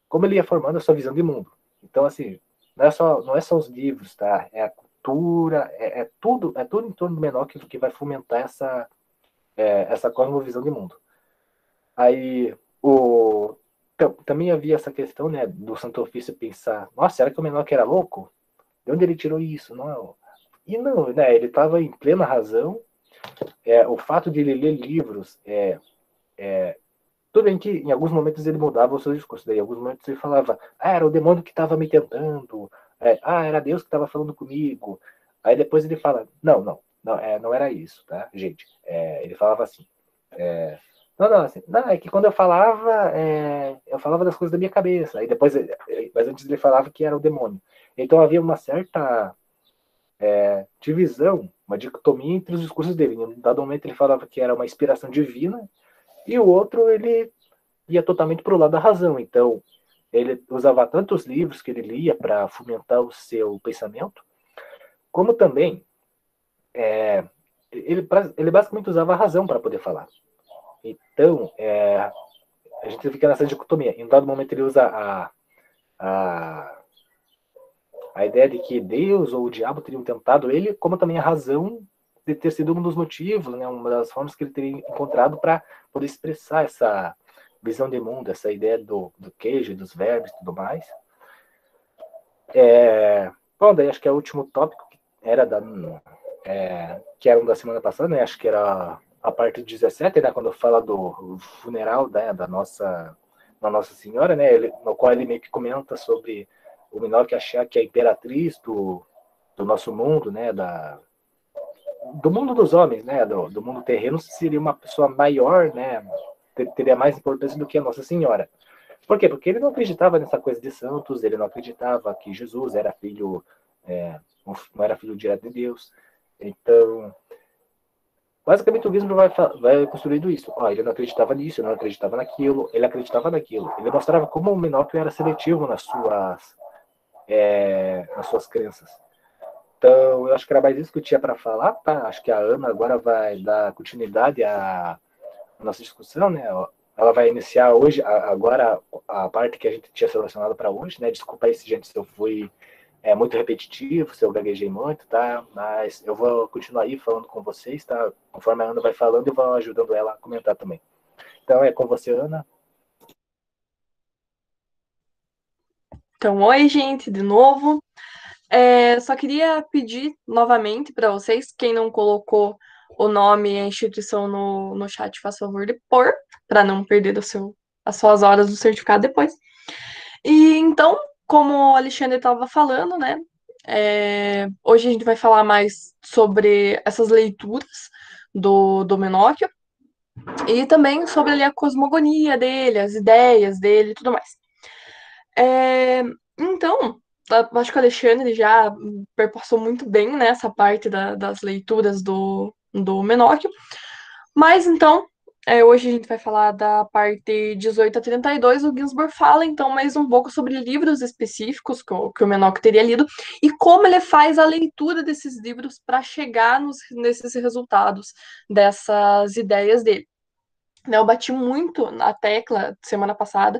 Como ele ia formando a sua visão de mundo. Então, assim, não é só os livros, tá? É a cultura, tudo em torno do Menoque que vai fomentar essa cosmovisão de mundo. Aí, também havia essa questão, né, do Santo Ofício pensar, nossa, será que o Menoque era louco? De onde ele tirou isso? Não. E não, né, ele estava em plena razão. O fato de ele ler livros, tudo bem que em alguns momentos ele mudava o seu discurso, daí em alguns momentos ele falava, era o demônio que estava me tentando, era Deus que estava falando comigo. Aí depois ele fala, não era isso, tá, gente? Ele falava assim, não, é que quando eu falava das coisas da minha cabeça. Aí depois, mas antes ele falava que era o demônio. Então havia uma certa divisão, uma dicotomia entre os discursos dele. Em um dado momento ele falava que era uma inspiração divina, e o outro ele ia totalmente para o lado da razão. Então ele usava tantos livros que ele lia para fomentar o seu pensamento, como também ele basicamente usava a razão para poder falar. Então, a gente fica nessa dicotomia. Em um dado momento ele usa a ideia de que Deus ou o diabo teriam tentado ele, como também a razão de ter sido um dos motivos, né, uma das formas que ele teria encontrado para poder expressar essa visão de mundo, essa ideia do queijo, dos verbos e tudo mais. Bom, daí acho que é o último tópico que era que era um da semana passada, né, acho que era a parte 17, né, quando fala do funeral, né, da Nossa Senhora, né, no qual ele meio que comenta sobre o Minogue achar que a imperatriz do nosso mundo, né, do mundo dos homens, né, do mundo terreno, seria uma pessoa maior, né, teria mais importância do que a Nossa Senhora. Por quê? Porque ele não acreditava nessa coisa de santos, ele não acreditava que Jesus era filho, não era filho direto de Deus. Então, basicamente o Gizmo vai construindo isso. Ele não acreditava nisso, ele não acreditava naquilo, ele acreditava naquilo. Ele mostrava como o Menóquio era seletivo nas suas crenças. Então, eu acho que era mais isso que eu tinha para falar, tá? Acho que a Ana agora vai dar continuidade à nossa discussão, né? Ela vai iniciar hoje, agora, a parte que a gente tinha selecionado para hoje, né? Desculpa aí, gente, se eu fui muito repetitivo, se eu gaguejei muito, tá? Mas eu vou continuar aí falando com vocês, tá? Conforme a Ana vai falando, eu vou ajudando ela a comentar também. Então, é com você, Ana. Então, oi, gente, de novo. Só queria pedir novamente para vocês, quem não colocou o nome e a instituição no chat, faça favor de pôr, para não perder as suas horas do certificado depois. E então, como o Alexandre estava falando, né? Hoje a gente vai falar mais sobre essas leituras do Menóquio e também sobre ali, a cosmogonia dele, as ideias dele e tudo mais. Então, acho que o Alexandre já perpassou muito bem nessa parte das leituras do Menóquio. Mas então, hoje a gente vai falar da parte 18 a 32. O Ginsburg fala então mais um pouco sobre livros específicos que o Menóquio teria lido e como ele faz a leitura desses livros para chegar nesses resultados, dessas ideias dele. né, eu bati muito na tecla semana passada,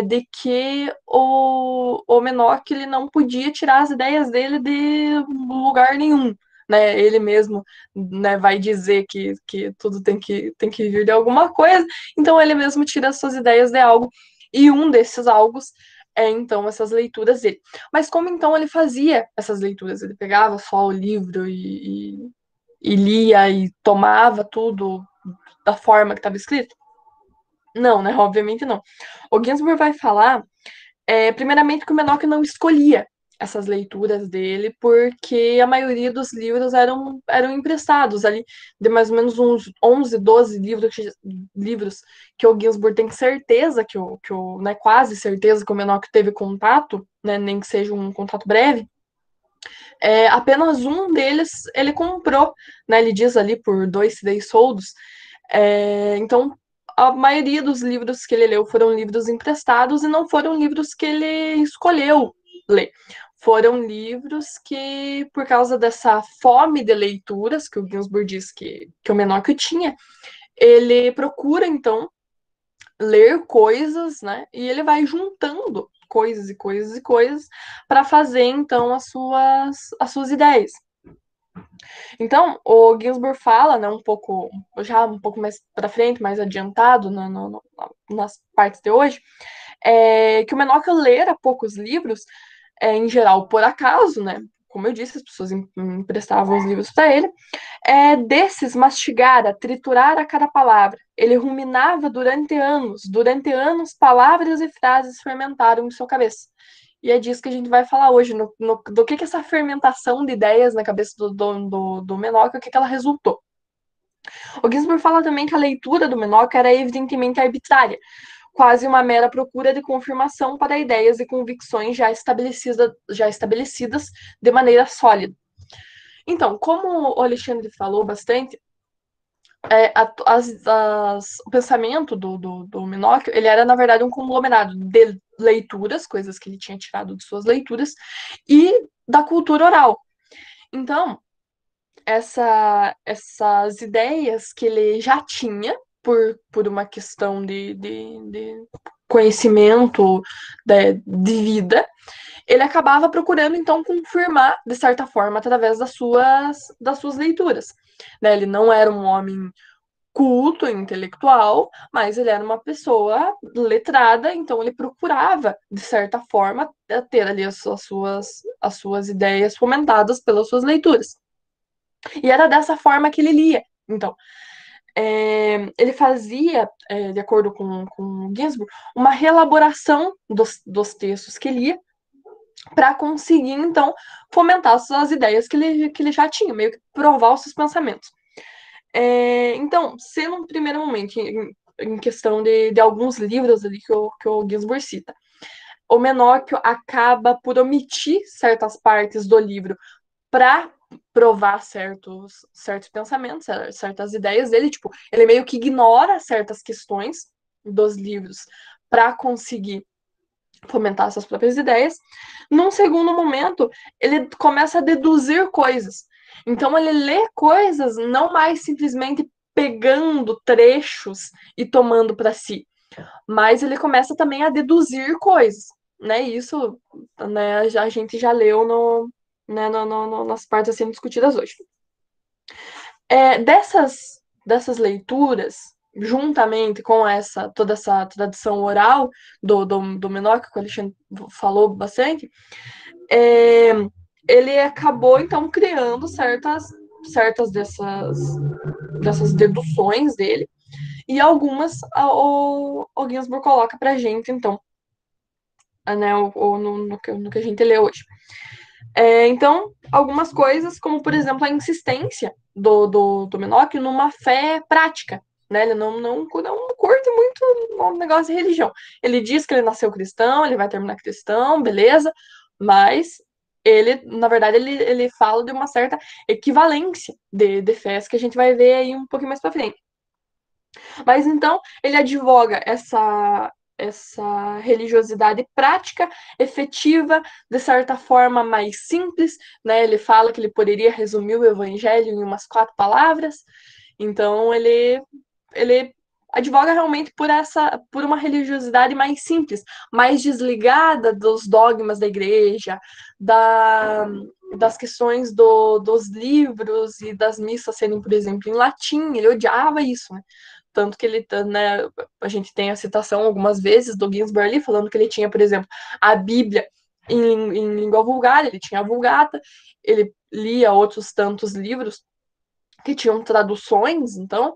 de que o Menoch ele não podia tirar as ideias dele de lugar nenhum. Né, ele mesmo, né, vai dizer que tudo tem que vir de alguma coisa, então ele mesmo tira as suas ideias de algo, e um desses algos é, então, essas leituras dele. Mas como, então, ele fazia essas leituras? Ele pegava só o livro e lia e tomava tudo da forma que estava escrito? Não, né? Obviamente não. O Ginsburg vai falar, primeiramente, que o Menoch não escolhia essas leituras dele, porque a maioria dos livros eram emprestados ali, de mais ou menos uns 11, 12 livros que o Ginsburg tem certeza né, quase certeza que o Menoch teve contato, né, nem que seja um contato breve. Apenas um deles ele comprou, né, ele diz ali por 2, 3 soldos. Então, a maioria dos livros que ele leu foram livros emprestados e não foram livros que ele escolheu ler. Foram livros que, por causa dessa fome de leituras, que o Ginsburg diz que o Menoch tinha, ele procura, então, ler coisas, né? E ele vai juntando coisas e coisas e coisas para fazer, então, as suas ideias. Então, o Ginsburg fala, né, já um pouco mais para frente, mais adiantado nas partes de hoje, que o Menoch lera poucos livros, em geral por acaso, né? Como eu disse, as pessoas emprestavam os livros para ele. Desses, mastigara, triturara cada palavra. Ele ruminava durante anos, palavras e frases fermentaram em sua cabeça. E é disso que a gente vai falar hoje, do que essa fermentação de ideias na cabeça do Menoch, o que ela resultou. O Ginsburg fala também que a leitura do Menoch era evidentemente arbitrária, quase uma mera procura de confirmação para ideias e convicções já estabelecidas de maneira sólida. Então, como o Alexandre falou bastante, o pensamento do Menoch, ele era, na verdade, um conglomerado de leituras, coisas que ele tinha tirado de suas leituras, e da cultura oral. Então, essas ideias que ele já tinha, por uma questão de conhecimento de vida, ele acabava procurando, então, confirmar, de certa forma, através das suas leituras. Né? Ele não era um homem culto, intelectual, mas ele era uma pessoa letrada, então ele procurava, de certa forma, ter ali as suas ideias fomentadas pelas suas leituras. E era dessa forma que ele lia. Então, ele fazia, de acordo com Ginsburg, uma reelaboração dos textos que lia para conseguir, então, fomentar as ideias que ele já tinha, meio que provar os seus pensamentos. Então, se num primeiro momento, em questão de alguns livros ali que o Ginsburg cita, o Menoch acaba por omitir certas partes do livro para provar certos pensamentos, certas ideias dele, tipo, ele meio que ignora certas questões dos livros para conseguir fomentar suas próprias ideias. Num segundo momento, ele começa a deduzir coisas. Então, ele lê coisas não mais simplesmente pegando trechos e tomando para si, mas ele começa também a deduzir coisas, né? Isso, né, a gente já leu né, nas partes sendo discutidas hoje. Dessas leituras, juntamente com toda essa tradição oral do Menoch, que o Alexandre falou bastante, ele acabou, então, criando certas dessas deduções dele, e algumas o Ginsburg coloca pra gente, então, né, no que a gente lê hoje. Então, algumas coisas, como, por exemplo, a insistência do Menoch numa fé prática. Né? Ele não curte muito o negócio de religião. Ele diz que ele nasceu cristão, ele vai terminar cristão, beleza, mas ele, na verdade, ele fala de uma certa equivalência de fés que a gente vai ver aí um pouquinho mais para frente. Mas então, ele advoga essa religiosidade prática, efetiva, de certa forma mais simples, né? Ele fala que ele poderia resumir o evangelho em umas 4 palavras. Então, ele advoga realmente por uma religiosidade mais simples, mais desligada dos dogmas da igreja, das questões dos livros e das missas serem, por exemplo, em latim. Ele odiava isso, né? Tanto que ele, né, a gente tem a citação algumas vezes do Ginsburg falando que ele tinha, por exemplo, a Bíblia em língua vulgar, ele tinha a Vulgata, ele lia outros tantos livros que tinham traduções, então,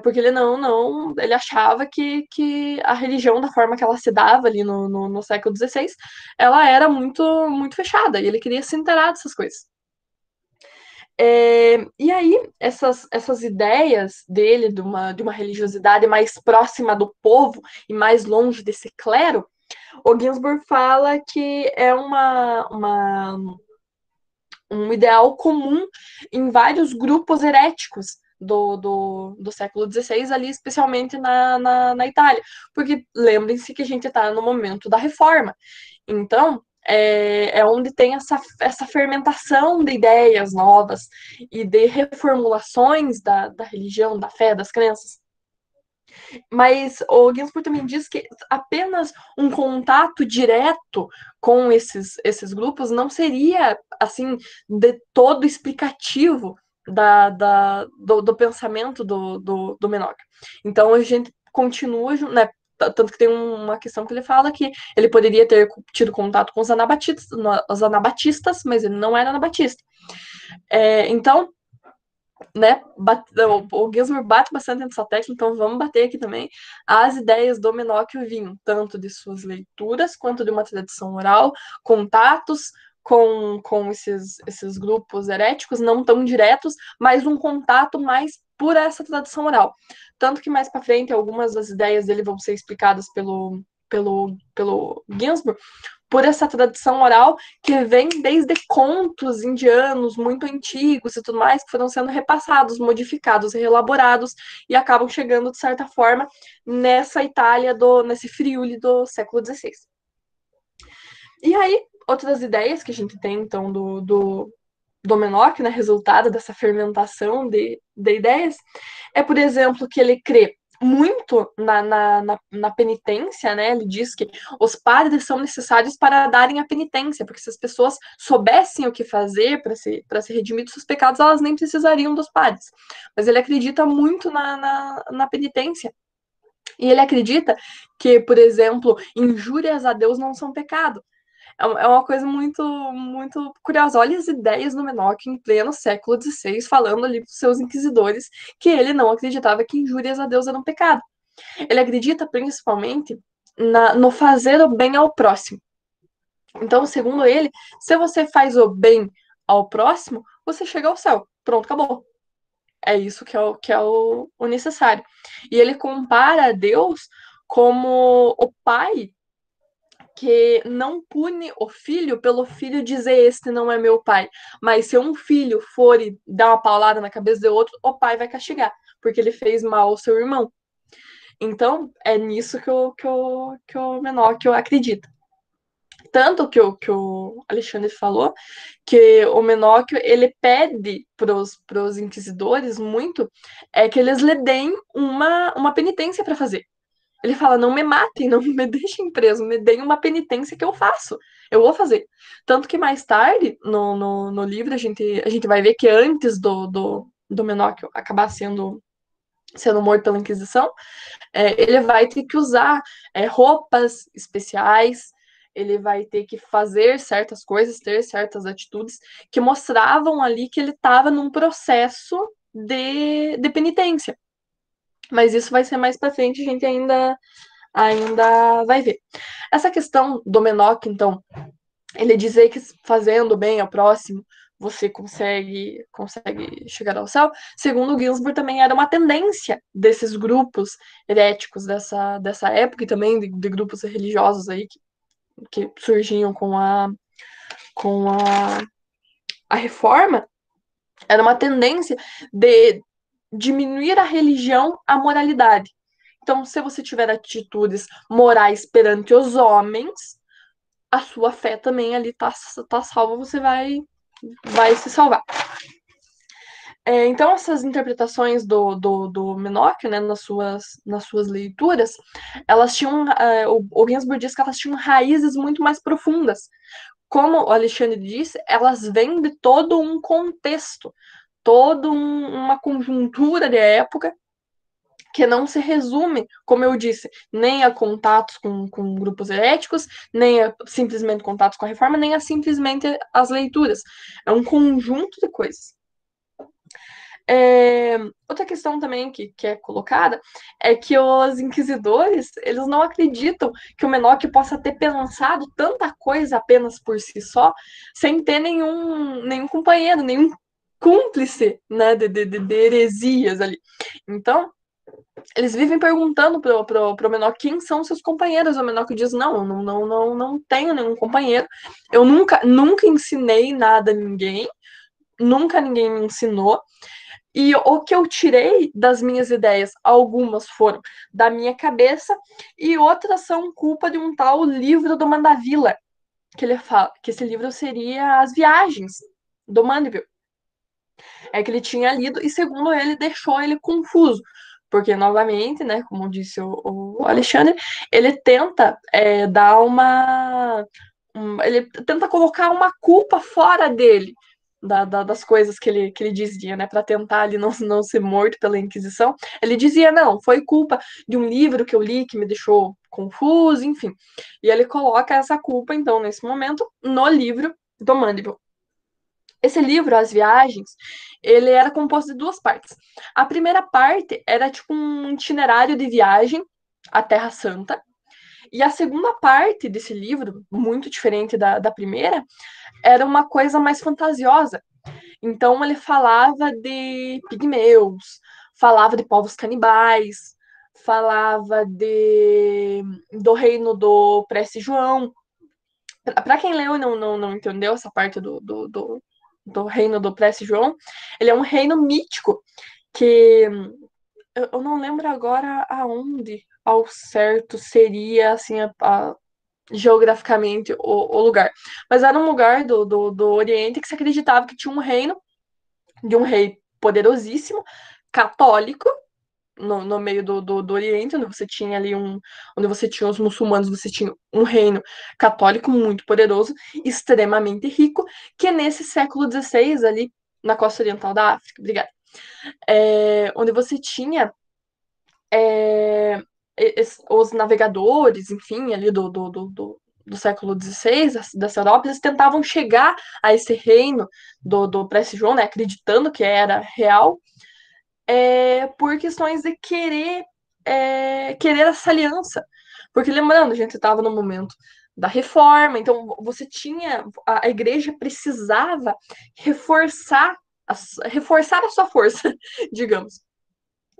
porque ele ele achava que a religião, da forma que ela se dava ali no século XVI, ela era muito, muito fechada, e ele queria se inteirar dessas coisas. E aí, essas ideias dele de uma religiosidade mais próxima do povo e mais longe desse clero, o Ginsburg fala que é um ideal comum em vários grupos heréticos do século XVI, ali, especialmente na Itália. Porque lembrem-se que a gente está no momento da reforma. Então, é onde tem essa fermentação de ideias novas e de reformulações da religião, da fé, das crenças. Mas o Ginsburg também diz que apenas um contato direto com esses grupos não seria, assim, de todo explicativo do pensamento do Menoch. Então, a gente continua, né, tanto que tem uma questão que ele fala que ele poderia ter tido contato com os anabatistas, mas ele não era anabatista. Então, né, o Ginsburg bate bastante nessa tecla, então vamos bater aqui também. As ideias do Menóquio vinham tanto de suas leituras, quanto de uma tradição oral, contatos com esses grupos heréticos, não tão diretos, mas um contato mais por essa tradição oral. Tanto que mais para frente, algumas das ideias dele vão ser explicadas pelo Ginsburg, por essa tradição oral que vem desde contos indianos muito antigos e tudo mais, que foram sendo repassados, modificados, reelaborados e acabam chegando, de certa forma, nessa Itália, nesse Friuli do século XVI. E aí, outras ideias que a gente tem, então, do Menoch, né, resultado dessa fermentação de ideias, por exemplo, que ele crê muito na penitência, né? Ele diz que os padres são necessários para darem a penitência, porque se as pessoas soubessem o que fazer para se redimir dos seus pecados, elas nem precisariam dos padres. Mas ele acredita muito na penitência. E ele acredita que, por exemplo, injúrias a Deus não são pecado. É uma coisa muito, muito curiosa. Olha as ideias do Menoch em pleno século XVI, falando ali para os seus inquisidores que ele não acreditava que injúrias a Deus eram pecado. Ele acredita principalmente no fazer o bem ao próximo. Então, segundo ele, se você faz o bem ao próximo, você chega ao céu. Pronto, acabou. É isso que é o necessário. E ele compara Deus como o pai que não pune o filho pelo filho dizer este não é meu pai. Mas se um filho for e dar uma paulada na cabeça de outro, o pai vai castigar, porque ele fez mal ao seu irmão. Então, é nisso que o Menóquio acredita. Tanto que o Alexandre falou que o Menóquio, ele pede para os inquisidores muito que eles lhe deem uma penitência para fazer. Ele fala, não me matem, não me deixem preso, me deem uma penitência que eu faço. Eu vou fazer. Tanto que mais tarde, no livro, a gente vai ver que antes do Menóquio acabar sendo morto pela Inquisição, ele vai ter que usar roupas especiais, ele vai ter que fazer certas coisas, ter certas atitudes que mostravam ali que ele estava num processo de penitência. Mas isso vai ser mais para frente, a gente ainda vai ver. Essa questão do Menoch, então, ele dizer que fazendo bem ao próximo, você consegue chegar ao céu, segundo Ginsburg, também era uma tendência desses grupos heréticos dessa época, e também de grupos religiosos aí que surgiam com a reforma, era uma tendência de diminuir a religião à moralidade. Então, se você tiver atitudes morais perante os homens, a sua fé também ali tá salva, você vai se salvar. Então, essas interpretações do Menoch, né, nas suas leituras, elas tinham, o Ginsburg diz que elas tinham raízes muito mais profundas. Como o Alexandre disse, elas vêm de todo um contexto, toda uma conjuntura de época que não se resume, como eu disse, nem a contatos com grupos heréticos, nem a simplesmente contatos com a reforma, nem a simplesmente as leituras. É um conjunto de coisas. Outra questão também que é colocada é que os inquisidores, eles não acreditam que o Menoch possa ter pensado tanta coisa apenas por si só, sem ter nenhum companheiro, nenhum cúmplice, né, de heresias ali. Então, eles vivem perguntando pro Menoch quem são seus companheiros. O Menoch diz, não tenho nenhum companheiro. Eu nunca ensinei nada a ninguém, nunca ninguém me ensinou. E o que eu tirei das minhas ideias, algumas foram da minha cabeça e outras são culpa de um tal livro do Mandavila, que ele fala que esse livro seria As Viagens do Mandeville. É que ele tinha lido e, segundo ele, deixou ele confuso. Porque, novamente, né, como disse o Alexandre, ele tenta dar ele tenta colocar uma culpa fora dele das coisas que ele dizia, né, para tentar ali não ser morto pela Inquisição. Ele dizia, não, foi culpa de um livro que eu li que me deixou confuso, enfim. E ele coloca essa culpa, então, nesse momento, no livro do Mandeville. Esse livro, As Viagens, ele era composto de duas partes. A primeira parte era tipo um itinerário de viagem à Terra Santa. E a segunda parte desse livro, muito diferente da primeira, era uma coisa mais fantasiosa. Então ele falava de pigmeus, falava de povos canibais, falava do reino do Prece João. Para quem leu e não entendeu essa parte do reino do Prece João, ele é um reino mítico que eu não lembro agora aonde ao certo seria assim geograficamente o lugar, mas era um lugar do Oriente que se acreditava que tinha um reino de um rei poderosíssimo, católico, no meio do Oriente, onde você tinha ali onde você tinha os muçulmanos, você tinha um reino católico muito poderoso, extremamente rico, que nesse século XVI, ali na costa oriental da África, obrigada, onde você tinha os navegadores, enfim, ali do século XVI, dessa Europa, eles tentavam chegar a esse reino do Prece João, né, acreditando que era real, por questões de querer essa aliança. Porque lembrando, a gente estava no momento da reforma, então você tinha, a igreja precisava reforçar a sua força, digamos.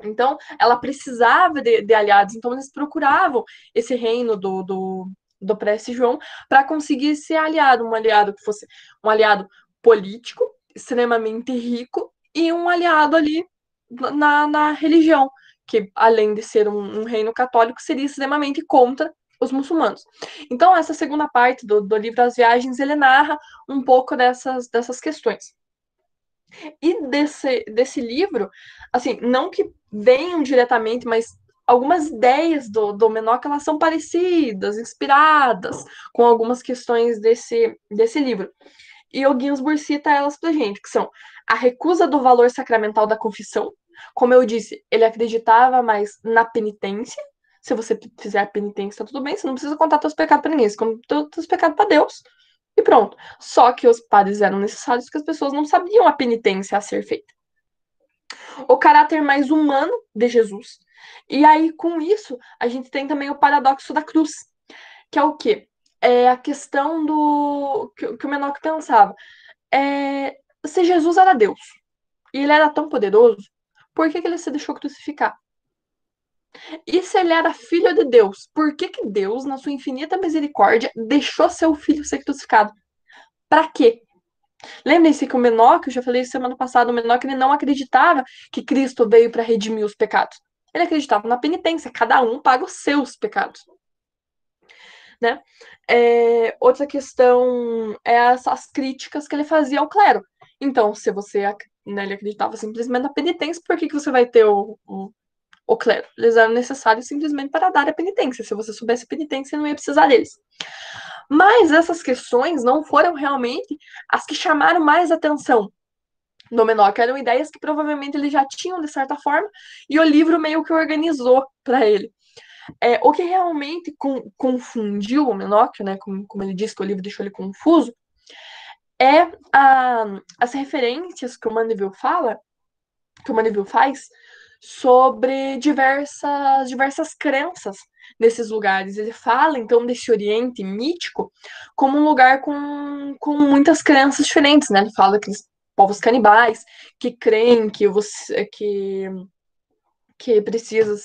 Então, ela precisava de aliados, então eles procuravam esse reino do Prece João para conseguir ser aliado, um aliado que fosse um aliado político, extremamente rico, e um aliado ali na religião, que além de ser um reino católico, seria extremamente contra os muçulmanos. Então, essa segunda parte do livro As Viagens, ele narra um pouco dessas questões. E desse livro, assim, não que venham diretamente, mas algumas ideias do Menoch, elas são parecidas, inspiradas com algumas questões desse livro. E o Ginsburg cita elas pra gente, que são a recusa do valor sacramental da confissão. Como eu disse, ele acreditava mais na penitência. Se você fizer a penitência, tá tudo bem, você não precisa contar seus pecados para ninguém, você conta seus pecados para Deus. E pronto. Só que os padres eram necessários porque as pessoas não sabiam a penitência a ser feita. O caráter mais humano de Jesus. E aí, com isso, a gente tem também o paradoxo da cruz, que é o quê? É a questão do que o Menoch pensava. Se Jesus era Deus e ele era tão poderoso, por que ele se deixou crucificar? E se ele era filho de Deus, por que Deus, na sua infinita misericórdia, deixou seu filho ser crucificado? Para quê? Lembrem-se que o Menoch, eu já falei semana passada, o Menoch ele não acreditava que Cristo veio para redimir os pecados. Ele acreditava na penitência, cada um paga os seus pecados. Né? Outra questão é as críticas que ele fazia ao clero. Então, se você né, ele acreditava simplesmente na penitência. Por que você vai ter o clero? Eles eram necessários simplesmente para dar a penitência. Se você soubesse a penitência, não ia precisar deles. Mas essas questões não foram realmente as que chamaram mais atenção do Menoque. Eram ideias que provavelmente ele já tinham, de certa forma, e o livro meio que organizou para ele. O que realmente confundiu o Menoque, né, como ele disse que o livro deixou ele confuso, é as referências que o Mandeville faz sobre diversas crenças nesses lugares. Ele fala, então, desse Oriente mítico como um lugar com muitas crenças diferentes, né? Ele fala daqueles povos canibais que creem que precisa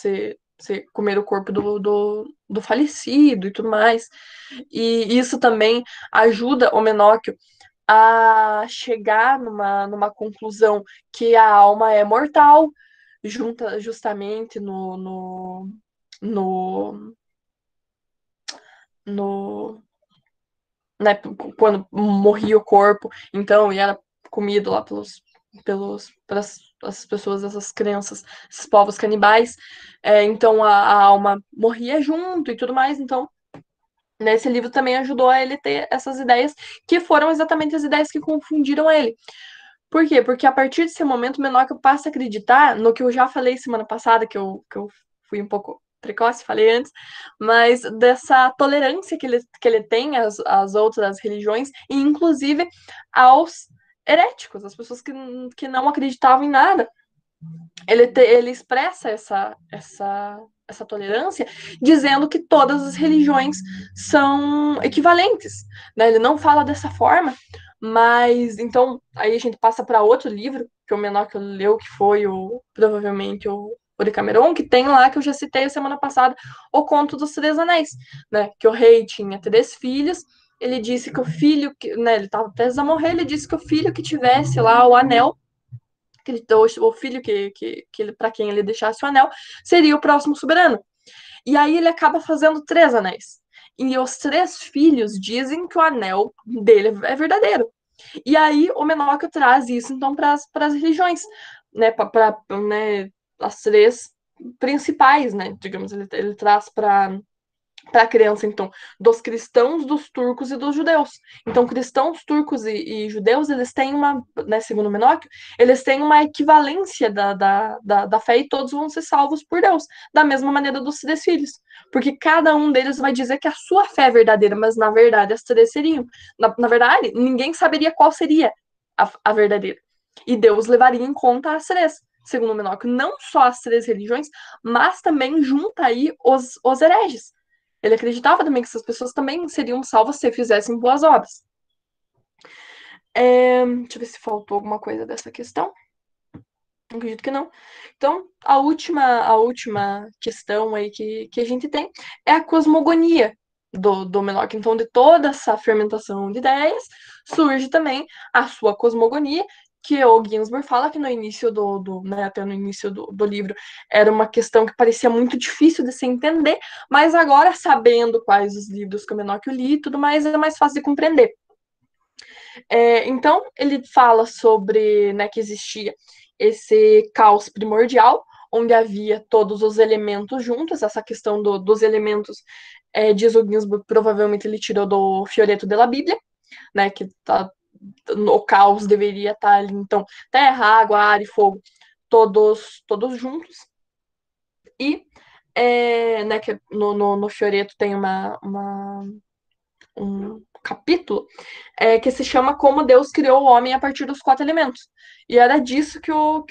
comer o corpo do falecido e tudo mais. E isso também ajuda o Menóquio a chegar numa conclusão que a alma é mortal, justamente no, né, quando morria o corpo, então, e era comido lá pelas as pessoas, essas crenças, esses povos canibais, então a alma morria junto e tudo mais, então nesse livro também ajudou a ele ter essas ideias, que foram exatamente as ideias que confundiram ele. Por quê? Porque a partir desse momento, o Menóquio passa a acreditar no que eu já falei semana passada, que eu fui um pouco precoce, falei antes, mas dessa tolerância que ele tem às outras religiões, e inclusive aos heréticos, as pessoas que não acreditavam em nada. Ele expressa essa tolerância dizendo que todas as religiões são equivalentes, né? Ele não fala dessa forma, mas então aí a gente passa para outro livro que o menor que eu leu, que foi provavelmente o Decameron, que tem lá, que eu já citei a semana passada, o Conto dos Três Anéis, né? Que o rei tinha 3 filhos. Ele disse que o filho, né, ele estava prestes a morrer, ele disse que o filho que tivesse lá o anel, o filho para quem ele deixasse o anel, seria o próximo soberano. E aí ele acaba fazendo 3 anéis. E os 3 filhos dizem que o anel dele é verdadeiro. E aí o Menóquio traz isso, então, para as religiões, né, para né, as 3 principais, né, digamos, ele traz para a crença, então, dos cristãos, dos turcos e dos judeus. Então, cristãos, turcos e judeus, eles têm né, segundo Menóquio, eles têm uma equivalência da fé e todos vão ser salvos por Deus, da mesma maneira dos 3 filhos. Porque cada um deles vai dizer que a sua fé é verdadeira, mas na verdade as 3 seriam. Na verdade, ninguém saberia qual seria a verdadeira. E Deus levaria em conta as 3. Segundo Menóquio, não só as 3 religiões, mas também junta aí os hereges. Ele acreditava também que essas pessoas também seriam salvas se fizessem boas obras. Deixa eu ver se faltou alguma coisa dessa questão. Acredito que não. Então, a última questão aí que a gente tem é a cosmogonia do Menóquio. Então, de toda essa fermentação de ideias, surge também a sua cosmogonia, que o Ginsburg fala que no início né, até no início do livro, era uma questão que parecia muito difícil de se entender, mas agora, sabendo quais os livros que o Menóquio li e tudo mais, é mais fácil de compreender. Então, ele fala sobre, né, que existia esse caos primordial, onde havia todos os elementos juntos. Essa questão dos elementos, diz o Ginsburg, provavelmente ele tirou do Fioretto della Bíblia, né, que o caos deveria estar ali, então, terra, água, ar e fogo, todos juntos. E, né, que no Fioretto tem um capítulo que se chama Como Deus Criou o Homem a partir dos 4 elementos. E era disso que o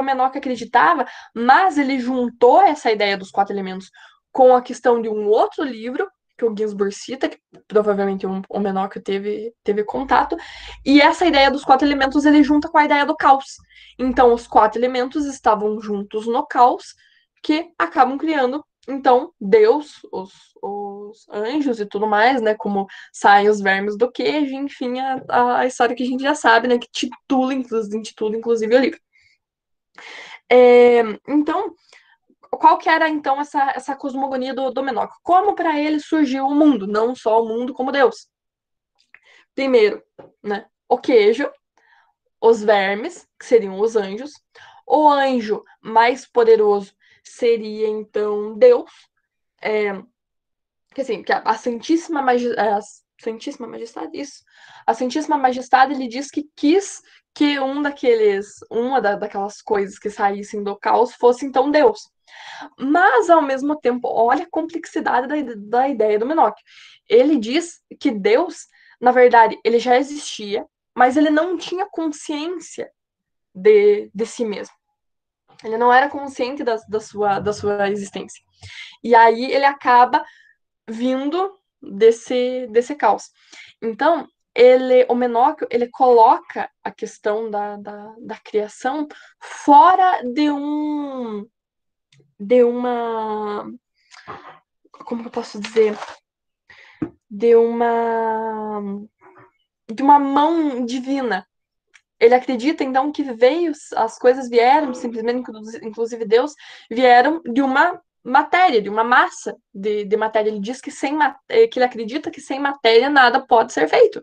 Menóquio acreditava, mas ele juntou essa ideia dos 4 elementos com a questão de um outro livro que o Ginsburg cita, que provavelmente o Menóquio teve contato, e essa ideia dos 4 elementos ele junta com a ideia do caos. Então, os 4 elementos estavam juntos no caos, que acabam criando, então, Deus, os anjos e tudo mais, né, como saem os vermes do queijo, enfim, a história que a gente já sabe, né, que intitula inclusive o livro. Então, qual que era, então, essa cosmogonia do Menóquio? Como para ele surgiu o mundo, não só o mundo como Deus? Primeiro, né, o queijo, os vermes, que seriam os anjos. O anjo mais poderoso seria, então, Deus. Que assim, que a Santíssima Majestade, isso. A Santíssima Majestade, ele diz que quis que daquelas coisas que saíssem do caos fosse, então, Deus. Mas, ao mesmo tempo, olha a complexidade da ideia do Menóquio. Ele diz que Deus, na verdade, ele já existia, mas ele não tinha consciência de si mesmo. Ele não era consciente da sua existência. E aí ele acaba vindo desse caos. Então, o Menóquio, ele coloca a questão da criação fora de uma, como que eu posso dizer, de uma mão divina. Ele acredita, então, que as coisas vieram, simplesmente, inclusive Deus, vieram de uma matéria, de uma massa de matéria. Ele diz que que ele acredita que sem matéria nada pode ser feito.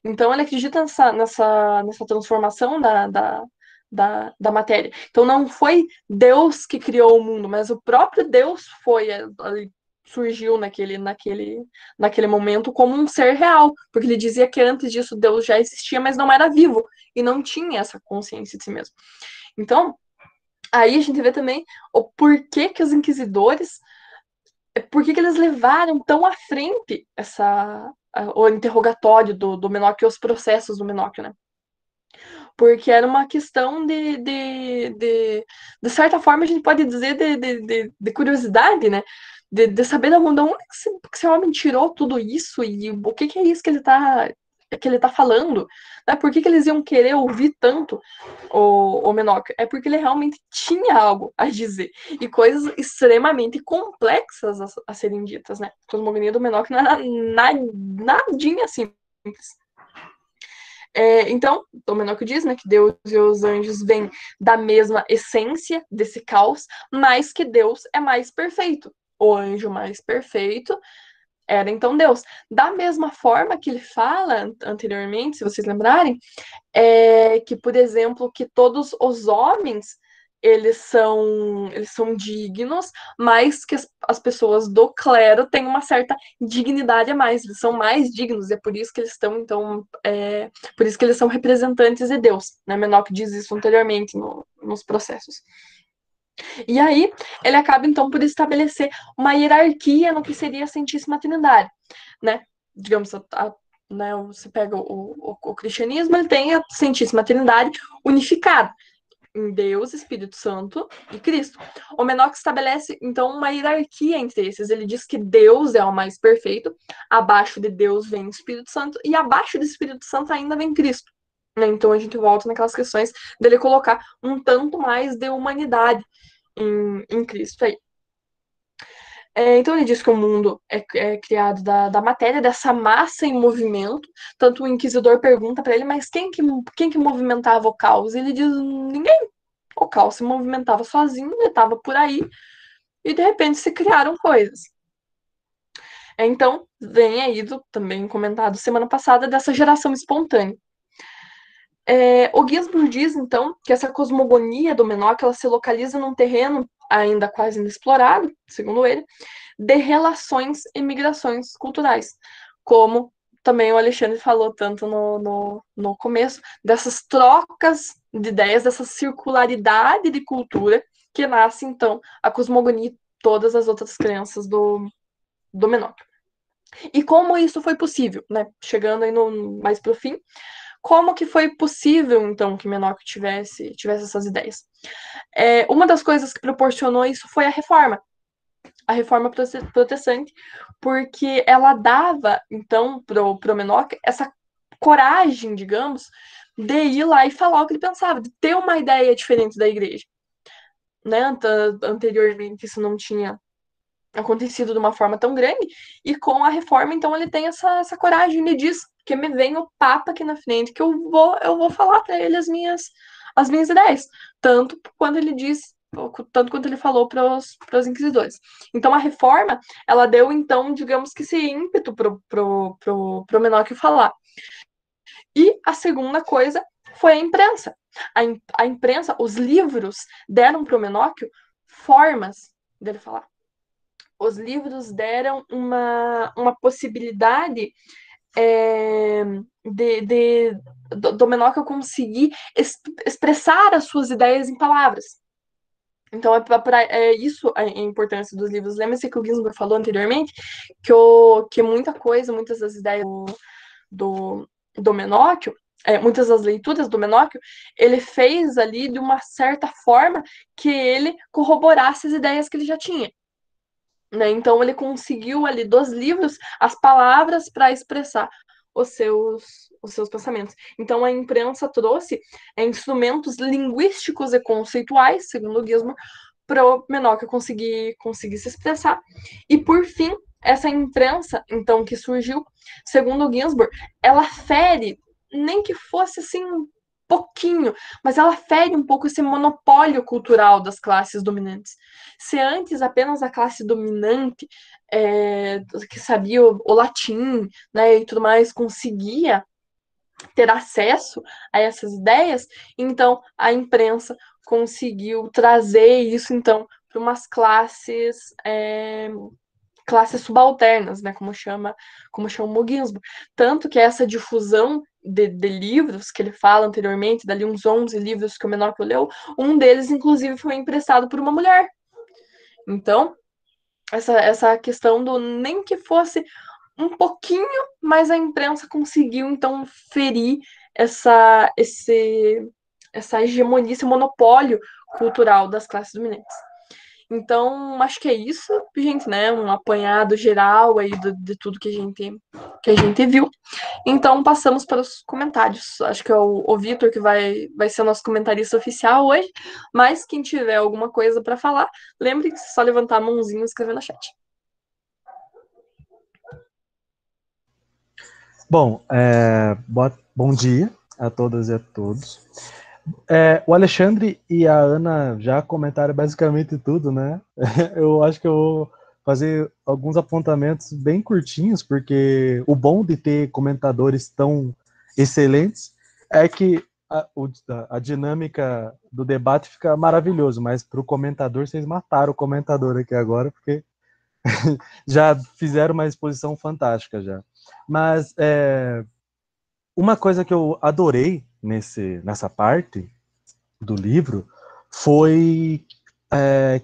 Então, ele acredita nessa transformação da matéria. Então, não foi Deus que criou o mundo, mas o próprio Deus surgiu naquele momento como um ser real, porque ele dizia que antes disso Deus já existia, mas não era vivo e não tinha essa consciência de si mesmo. Então, aí a gente vê também o porquê que os inquisidores, por que eles levaram tão à frente o interrogatório do Menóquio e os processos do Menóquio, né? Porque era uma questão de certa forma, a gente pode dizer de curiosidade, né? De saber da onde que esse homem tirou tudo isso e o que é isso que ele tá falando, né? Por que eles iam querer ouvir tanto o Menóquio? É porque ele realmente tinha algo a dizer e coisas extremamente complexas a serem ditas, né? A cosmogonia do Menóquio não era nadinha simples. Então, o Menóquio diz, né, que Deus e os anjos vêm da mesma essência desse caos, mas que Deus é mais perfeito. O anjo mais perfeito era então Deus. Da mesma forma que ele fala anteriormente, se vocês lembrarem, que, por exemplo, que todos os homens eles são dignos, mas que as pessoas do clero têm uma certa dignidade a mais, eles são mais dignos, e é por isso que eles estão, então, por isso que eles são representantes de Deus, né? Menóquio diz isso anteriormente nos processos. E aí, ele acaba, então, por estabelecer uma hierarquia no que seria a Santíssima Trindade, né? Digamos, né, você pega o cristianismo, ele tem a Santíssima Trindade unificada em Deus, Espírito Santo e Cristo. O Menóquio estabelece, então, uma hierarquia entre esses. Ele diz que Deus é o mais perfeito, abaixo de Deus vem o Espírito Santo, e abaixo do Espírito Santo ainda vem Cristo. Então, a gente volta naquelas questões dele colocar um tanto mais de humanidade em Cristo aí. Então ele diz que o mundo é criado da matéria, dessa massa em movimento. Tanto o inquisidor pergunta para ele, mas quem que movimentava o caos? Ele diz, ninguém. O caos se movimentava sozinho, ele estava por aí, e de repente se criaram coisas. Então, vem aí, também comentado semana passada, dessa geração espontânea. O Ginsburg diz, então, que essa cosmogonia do Menóquio ela se localiza num terreno ainda quase inexplorado, segundo ele, de relações e migrações culturais, como também o Alexandre falou tanto no começo, dessas trocas de ideias, dessa circularidade de cultura que nasce, então, a cosmogonia e todas as outras crenças do Menóquio. E como isso foi possível, né? Chegando aí mais para o fim, como que foi possível, então, que Menóquio tivesse essas ideias? Uma das coisas que proporcionou isso foi a Reforma Protestante, porque ela dava, então, pro Menóquio essa coragem, digamos, de ir lá e falar o que ele pensava, de ter uma ideia diferente da igreja. Né? Anteriormente isso não tinha acontecido de uma forma tão grande, e com a Reforma, então, ele tem essa coragem, ele diz que me vem o Papa aqui na frente, que eu vou falar para ele as minhas ideias, tanto quanto ele falou para os inquisidores. Então, a Reforma, ela deu, então, digamos que esse ímpeto pro Menóquio falar. E a segunda coisa foi a imprensa. A imprensa, os livros deram para o Menóquio formas dele falar. Os livros deram uma possibilidade do Menóquio conseguir expressar as suas ideias em palavras. Então, isso a importância dos livros. Lembra-se que o Ginsburg falou anteriormente que muitas das ideias do Menóquio, muitas das leituras do Menóquio, ele fez ali de uma certa forma que ele corroborasse as ideias que ele já tinha. Né? Então, ele conseguiu ali dos livros as palavras para expressar os seus pensamentos. Então, a imprensa trouxe instrumentos linguísticos e conceituais, segundo o Ginsburg, para o Menóquio conseguir se expressar. E, por fim, essa imprensa, então, que surgiu, segundo o Ginsburg, ela fere, nem que fosse assim um pouquinho, mas ela fere um pouco esse monopólio cultural das classes dominantes. Se antes apenas a classe dominante, que sabia o latim, né, e tudo mais, conseguia ter acesso a essas ideias, então a imprensa conseguiu trazer isso, então, para umas classes subalternas, né, como chama o Ginsburg. Tanto que essa difusão de livros que ele fala anteriormente, dali uns 11 livros que o Menóquio leu, um deles, inclusive, foi emprestado por uma mulher. Então, essa questão do nem que fosse um pouquinho, mas a imprensa conseguiu, então, ferir essa hegemonia, esse monopólio cultural das classes dominantes. Então, acho que é isso, gente, né? Um apanhado geral aí de tudo que a gente viu. Então, passamos para os comentários. Acho que é o Vitor que vai ser o nosso comentarista oficial hoje, mas quem tiver alguma coisa para falar, lembre que é só levantar a mãozinha e escrever no chat. Bom, bom dia a todas e a todos. O Alexandre e a Ana já comentaram basicamente tudo, né? Eu acho que eu vou fazer alguns apontamentos bem curtinhos, porque o bom de ter comentadores tão excelentes é que a dinâmica do debate fica maravilhoso, mas para o comentador, vocês mataram o comentador aqui agora, porque já fizeram uma exposição fantástica já. Mas uma coisa que eu adorei nessa parte do livro foi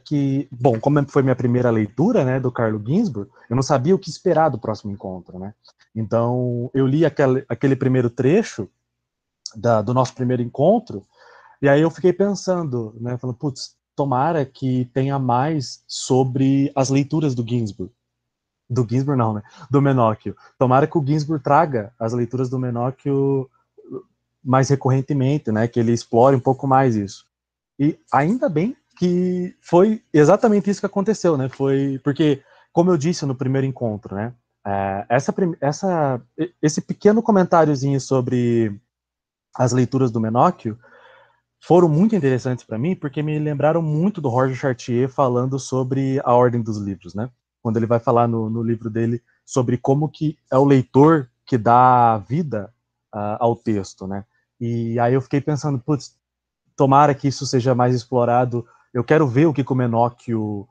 que, bom, como foi minha primeira leitura, né, do Carlo Ginzburg, eu não sabia o que esperar do próximo encontro, né? Então, eu li aquele primeiro trecho do nosso primeiro encontro, e aí eu fiquei pensando, né, falando, putz, tomara que tenha mais sobre as leituras do Ginzburg. Do Ginzburg não, né? Do Menóquio. Tomara que o Ginzburg traga as leituras do Menóquio mais recorrentemente, né? Que ele explore um pouco mais isso. E ainda bem que foi exatamente isso que aconteceu, né? Foi porque, como eu disse no primeiro encontro, né? Esse pequeno comentáriozinho sobre as leituras do Menóquio foram muito interessantes para mim, porque me lembraram muito do Roger Chartier falando sobre a ordem dos livros, né? Quando ele vai falar no livro dele sobre como que é o leitor que dá vida ao texto, né? E aí eu fiquei pensando, putz, tomara que isso seja mais explorado. Eu quero ver o que o Menóquio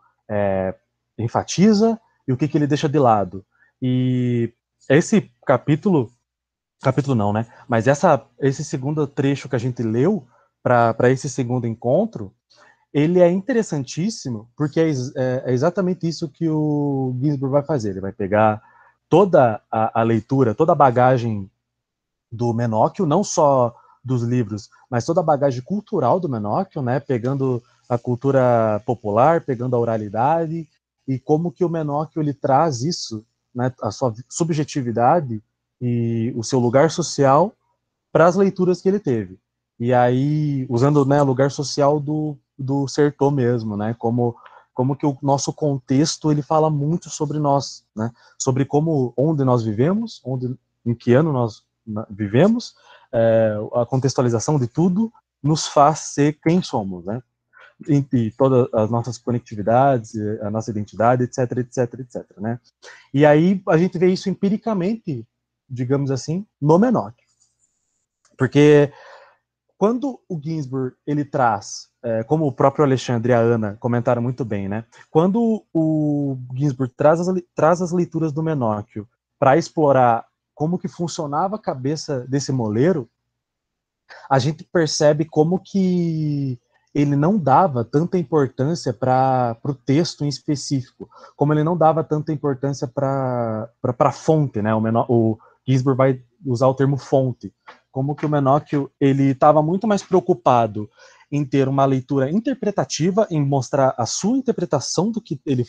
enfatiza e o que ele deixa de lado. E esse capítulo não, né? Mas esse segundo trecho que a gente leu para esse segundo encontro, ele é interessantíssimo, porque é exatamente isso que o Ginsburg vai fazer. Ele vai pegar toda a leitura, toda a bagagem do Menóquio, não só dos livros, mas toda a bagagem cultural do Menóquio, né? Pegando a cultura popular, pegando a oralidade, e como que o Menóquio ele traz isso, né? A sua subjetividade e o seu lugar social para as leituras que ele teve. E aí, usando, né, o lugar social do Certeau mesmo, né, como que o nosso contexto ele fala muito sobre nós, né, sobre onde nós vivemos, em que ano nós vivemos, a contextualização de tudo nos faz ser quem somos, né, e todas as nossas conectividades, a nossa identidade, etc, etc, etc, né. E aí a gente vê isso empiricamente, digamos assim, no Menóquio. Porque quando o Ginsburg ele traz, como o próprio Alexandre e a Ana comentaram muito bem, né? Quando o Ginsburg traz as leituras do Menóquio para explorar como que funcionava a cabeça desse moleiro, a gente percebe como que ele não dava tanta importância para o texto em específico, como ele não dava tanta importância para a fonte, né? O Ginsburg vai usar o termo fonte, como que o Menóquio ele estava muito mais preocupado em ter uma leitura interpretativa, em mostrar a sua interpretação do que ele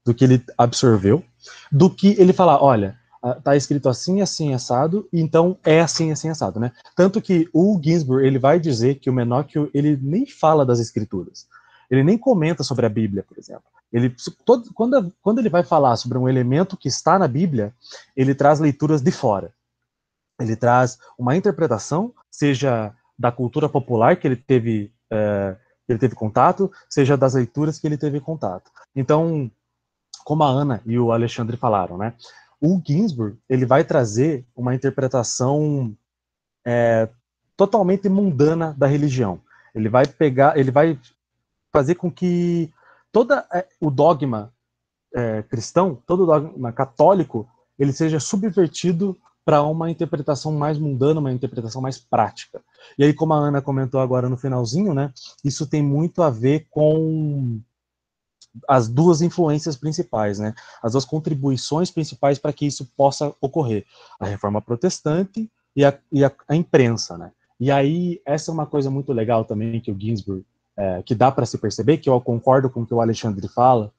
do que ele absorveu, do que ele falar, olha, tá escrito assim, assim, assado, então é assim, assim, assado, né? Tanto que o Ginsburg, ele vai dizer que o Menóquio, ele nem fala das escrituras. Ele nem comenta sobre a Bíblia, por exemplo. Quando ele vai falar sobre um elemento que está na Bíblia, ele traz leituras de fora. Ele traz uma interpretação, seja da cultura popular que ele teve contato, seja das leituras que ele teve contato. Então, como a Ana e o Alexandre falaram, né? O Ginsburg, ele vai trazer uma interpretação totalmente mundana da religião. Ele vai fazer com que o dogma cristão, todo o dogma católico, ele seja subvertido para uma interpretação mais mundana, uma interpretação mais prática. E aí, como a Ana comentou agora no finalzinho, né? Isso tem muito a ver com as duas influências principais, né? As duas contribuições principais para que isso possa ocorrer. A Reforma Protestante e a imprensa, né? E aí, essa é uma coisa muito legal também que o Ginsburg, que dá para se perceber, que eu concordo com o que o Alexandre fala,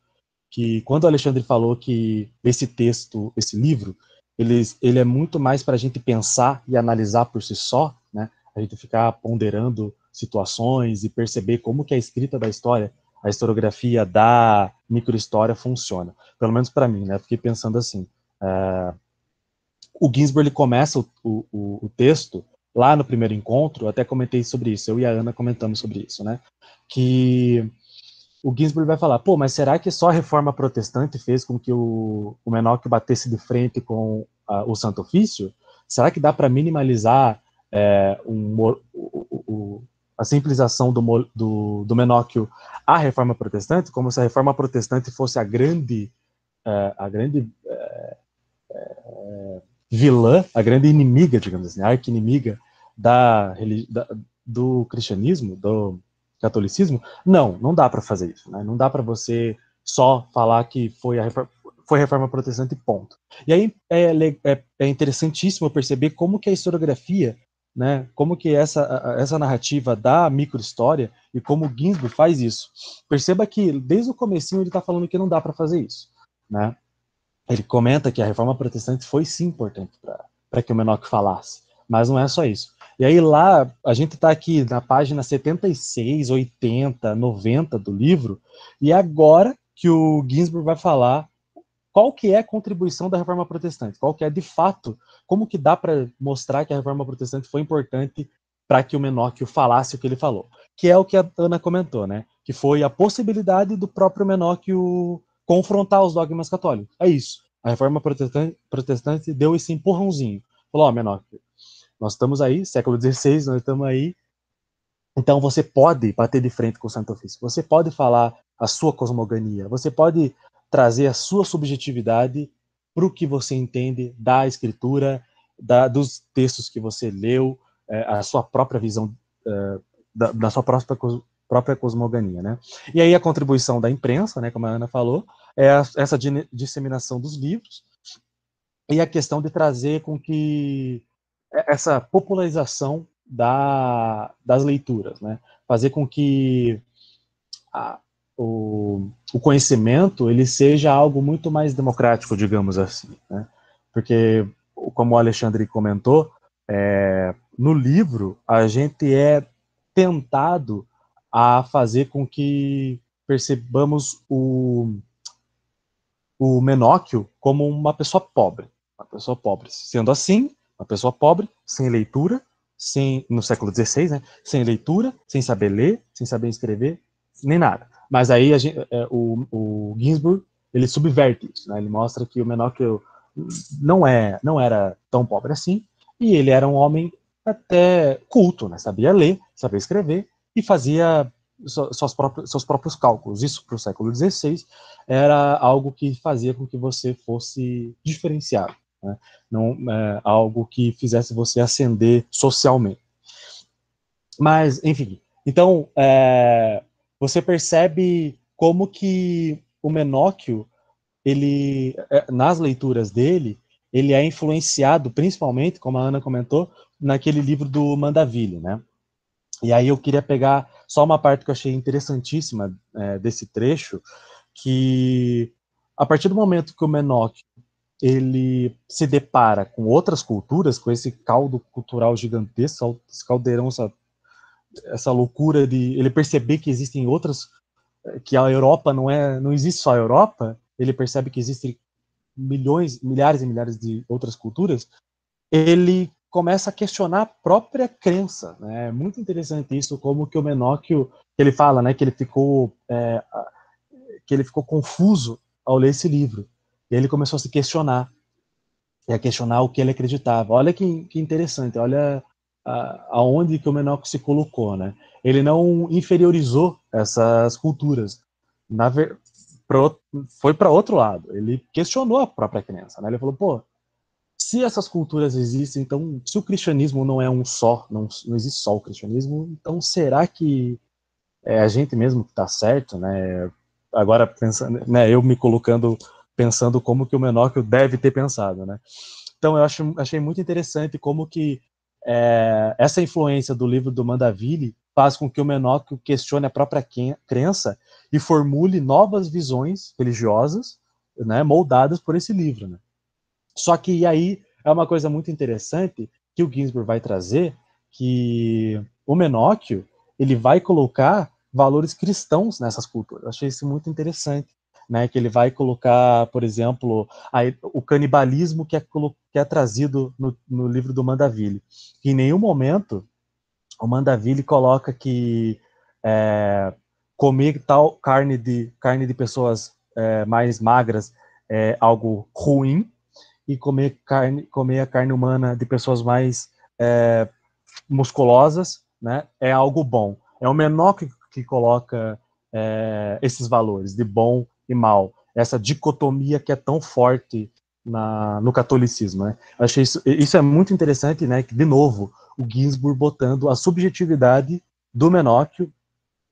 que quando o Alexandre falou que esse texto, esse livro, ele é muito mais para a gente pensar e analisar por si só, né? A gente ficar ponderando situações e perceber como que a escrita da história, a historiografia da microhistória funciona. Pelo menos para mim, né? Fiquei pensando assim. O Ginsburg ele começa o texto lá no primeiro encontro, até comentei sobre isso, eu e a Ana comentamos sobre isso, né? Que o Ginsburg vai falar, pô, mas será que só a reforma protestante fez com que o Menóquio batesse de frente com o Santo Ofício? Será que dá para minimalizar a simplização do Menóquio à reforma protestante, como se a reforma protestante fosse a grande vilã, a grande inimiga, digamos assim, a arqui-inimiga do cristianismo, do catolicismo? Não dá para fazer isso, né? Não dá para você só falar que foi a reforma protestante, ponto. E aí é interessantíssimo perceber como que a historiografia, né, como que essa narrativa da microhistória e como o Ginsburg faz isso. Perceba que desde o comecinho ele está falando que não dá para fazer isso, né? Ele comenta que a reforma protestante foi sim importante para que o Menóquio falasse, mas não é só isso. E aí lá, a gente está aqui na página 76, 80, 90 do livro, e é agora que o Ginsburg vai falar qual que é a contribuição da reforma protestante, qual que é de fato, como que dá para mostrar que a reforma protestante foi importante para que o Menóquio falasse o que ele falou, que é o que a Ana comentou, né? Que foi a possibilidade do próprio Menóquio confrontar os dogmas católicos. É isso. A reforma protestante deu esse empurrãozinho. Falou, ó, Menóquio, nós estamos aí, século XVI, nós estamos aí, então você pode bater de frente com o Santo Ofício, você pode falar a sua cosmogonia, você pode trazer a sua subjetividade para o que você entende da escritura, dos textos que você leu, a sua própria visão, da sua própria cosmogonia, né? E aí a contribuição da imprensa, né, como a Ana falou, é essa disseminação dos livros e a questão de trazer com que essa popularização das leituras, né? Fazer com que o conhecimento ele seja algo muito mais democrático, digamos assim, né? Porque, como o Alexandre comentou, no livro a gente é tentado a fazer com que percebamos o Menóquio como uma pessoa pobre. Uma pessoa pobre. Sendo assim, uma pessoa pobre, sem leitura, no século XVI, né? Sem leitura, sem saber ler, sem saber escrever, nem nada. Mas aí o Ginsburg, ele subverte isso, né? Ele mostra que o Menóquio não era tão pobre assim, e ele era um homem até culto, né? Sabia ler, sabia escrever e fazia seus próprios cálculos. Isso para o século XVI era algo que fazia com que você fosse diferenciado, né? Não algo que fizesse você ascender socialmente. Mas, enfim, então você percebe como que o Menóquio, ele, nas leituras dele, ele é influenciado, principalmente, como a Ana comentou, naquele livro do Mandaville, né? E aí eu queria pegar só uma parte que eu achei interessantíssima desse trecho, que a partir do momento que o Menóquio ele se depara com outras culturas, com esse caldo cultural gigantesco, esse caldeirão, essa loucura de ele perceber que existem outras, que a Europa não existe só a Europa, ele percebe que existem milhões, milhares e milhares de outras culturas, ele começa a questionar a própria crença, né? É muito interessante isso, como que o Menóquio, ele fala, né, que ele ficou confuso ao ler esse livro. E ele começou a se questionar, e a questionar o que ele acreditava. Olha que interessante, olha aonde que o Menóquio se colocou, né? Ele não inferiorizou essas culturas. Foi para outro lado. Ele questionou a própria crença, né? Ele falou, pô, se essas culturas existem, então, se o cristianismo não é um só, não existe só o cristianismo, então será que é a gente mesmo que está certo, né? Agora, pensando, né, eu me colocando, pensando como que o Menóquio deve ter pensado, né? Então, achei muito interessante como que essa influência do livro do Mandaville faz com que o Menóquio questione a própria crença e formule novas visões religiosas, né, moldadas por esse livro, né? Só que aí é uma coisa muito interessante que o Ginsburg vai trazer, que o Menóquio ele vai colocar valores cristãos nessas culturas. Eu achei isso muito interessante, né? Que ele vai colocar, por exemplo, o canibalismo que é trazido no livro do Mandaville. Em nenhum momento o Mandaville coloca que comer tal carne de pessoas mais magras é algo ruim, e comer a carne humana de pessoas mais musculosas, né, é algo bom. É o menor que coloca esses valores de bom e mal, essa dicotomia que é tão forte no catolicismo, né? Eu achei isso é muito interessante, né? Que de novo o Ginsburg botando a subjetividade do Menóquio,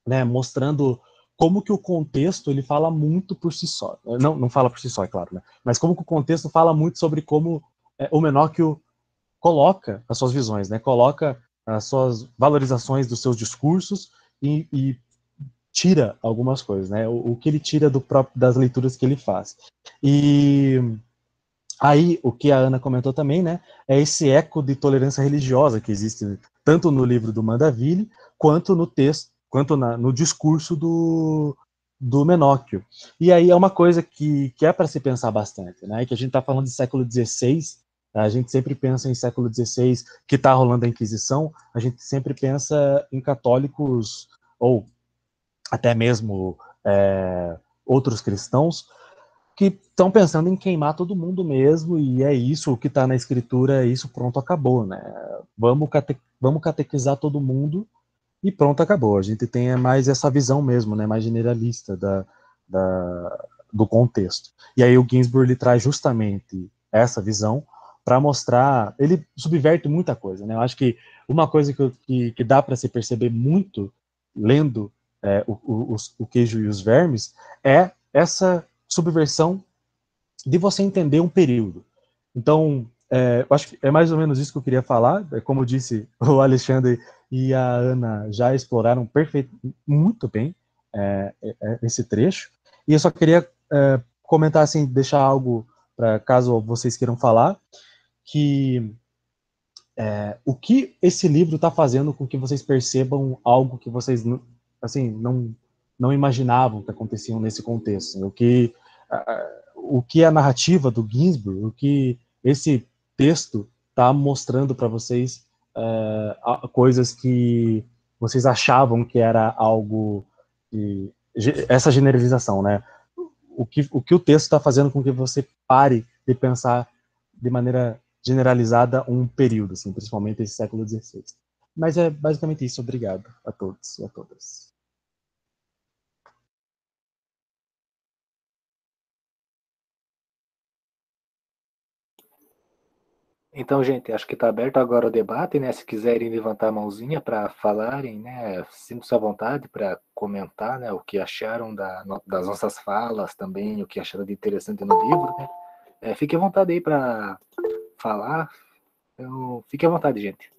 né, mostrando como que o contexto ele fala muito por si só. Não fala por si só, é claro, né? Mas como que o contexto fala muito sobre como o Menóquio coloca as suas visões, né? Coloca as suas valorizações dos seus discursos e tira algumas coisas, né? O que ele tira das leituras que ele faz. E aí, o que a Ana comentou também, né? É esse eco de tolerância religiosa que existe tanto no livro do Mandaville quanto no texto, quanto no discurso do Menóquio. E aí é uma coisa que é para se pensar bastante, né? Que a gente está falando de século XVI, a gente sempre pensa em século XVI, que está rolando a Inquisição, a gente sempre pensa em católicos, ou até mesmo outros cristãos, que estão pensando em queimar todo mundo mesmo, e é isso, o que está na escritura, é isso, pronto, acabou, né? Vamos catequizar todo mundo e pronto, acabou. A gente tem mais essa visão mesmo, né, mais generalista do contexto. E aí o Ginsburg ele traz justamente essa visão para mostrar, ele subverte muita coisa, né? Eu acho que uma coisa que dá para se perceber muito lendo o Queijo e os Vermes é essa subversão de você entender um período. Então, eu acho que é mais ou menos isso que eu queria falar. Como eu disse, o Alexandre e a Ana já exploraram muito bem esse trecho. E eu só queria comentar, assim, deixar algo para caso vocês queiram falar, que o que esse livro está fazendo com que vocês percebam algo que vocês assim, não imaginavam que aconteciam nesse contexto. O que a narrativa do Ginsburg, o que esse texto está mostrando para vocês coisas que vocês achavam que era algo essa generalização, né? O que o texto está fazendo com que você pare de pensar de maneira generalizada um período, assim, principalmente esse século XVI. Mas é basicamente isso. Obrigado a todos e a todas. Então, gente, acho que está aberto agora o debate, né? Se quiserem levantar a mãozinha para falarem, né? Sintam-se à vontade para comentar, né? O que acharam das nossas falas também, o que acharam de interessante no livro, né? Fique à vontade aí para falar. Então, fique à vontade, gente.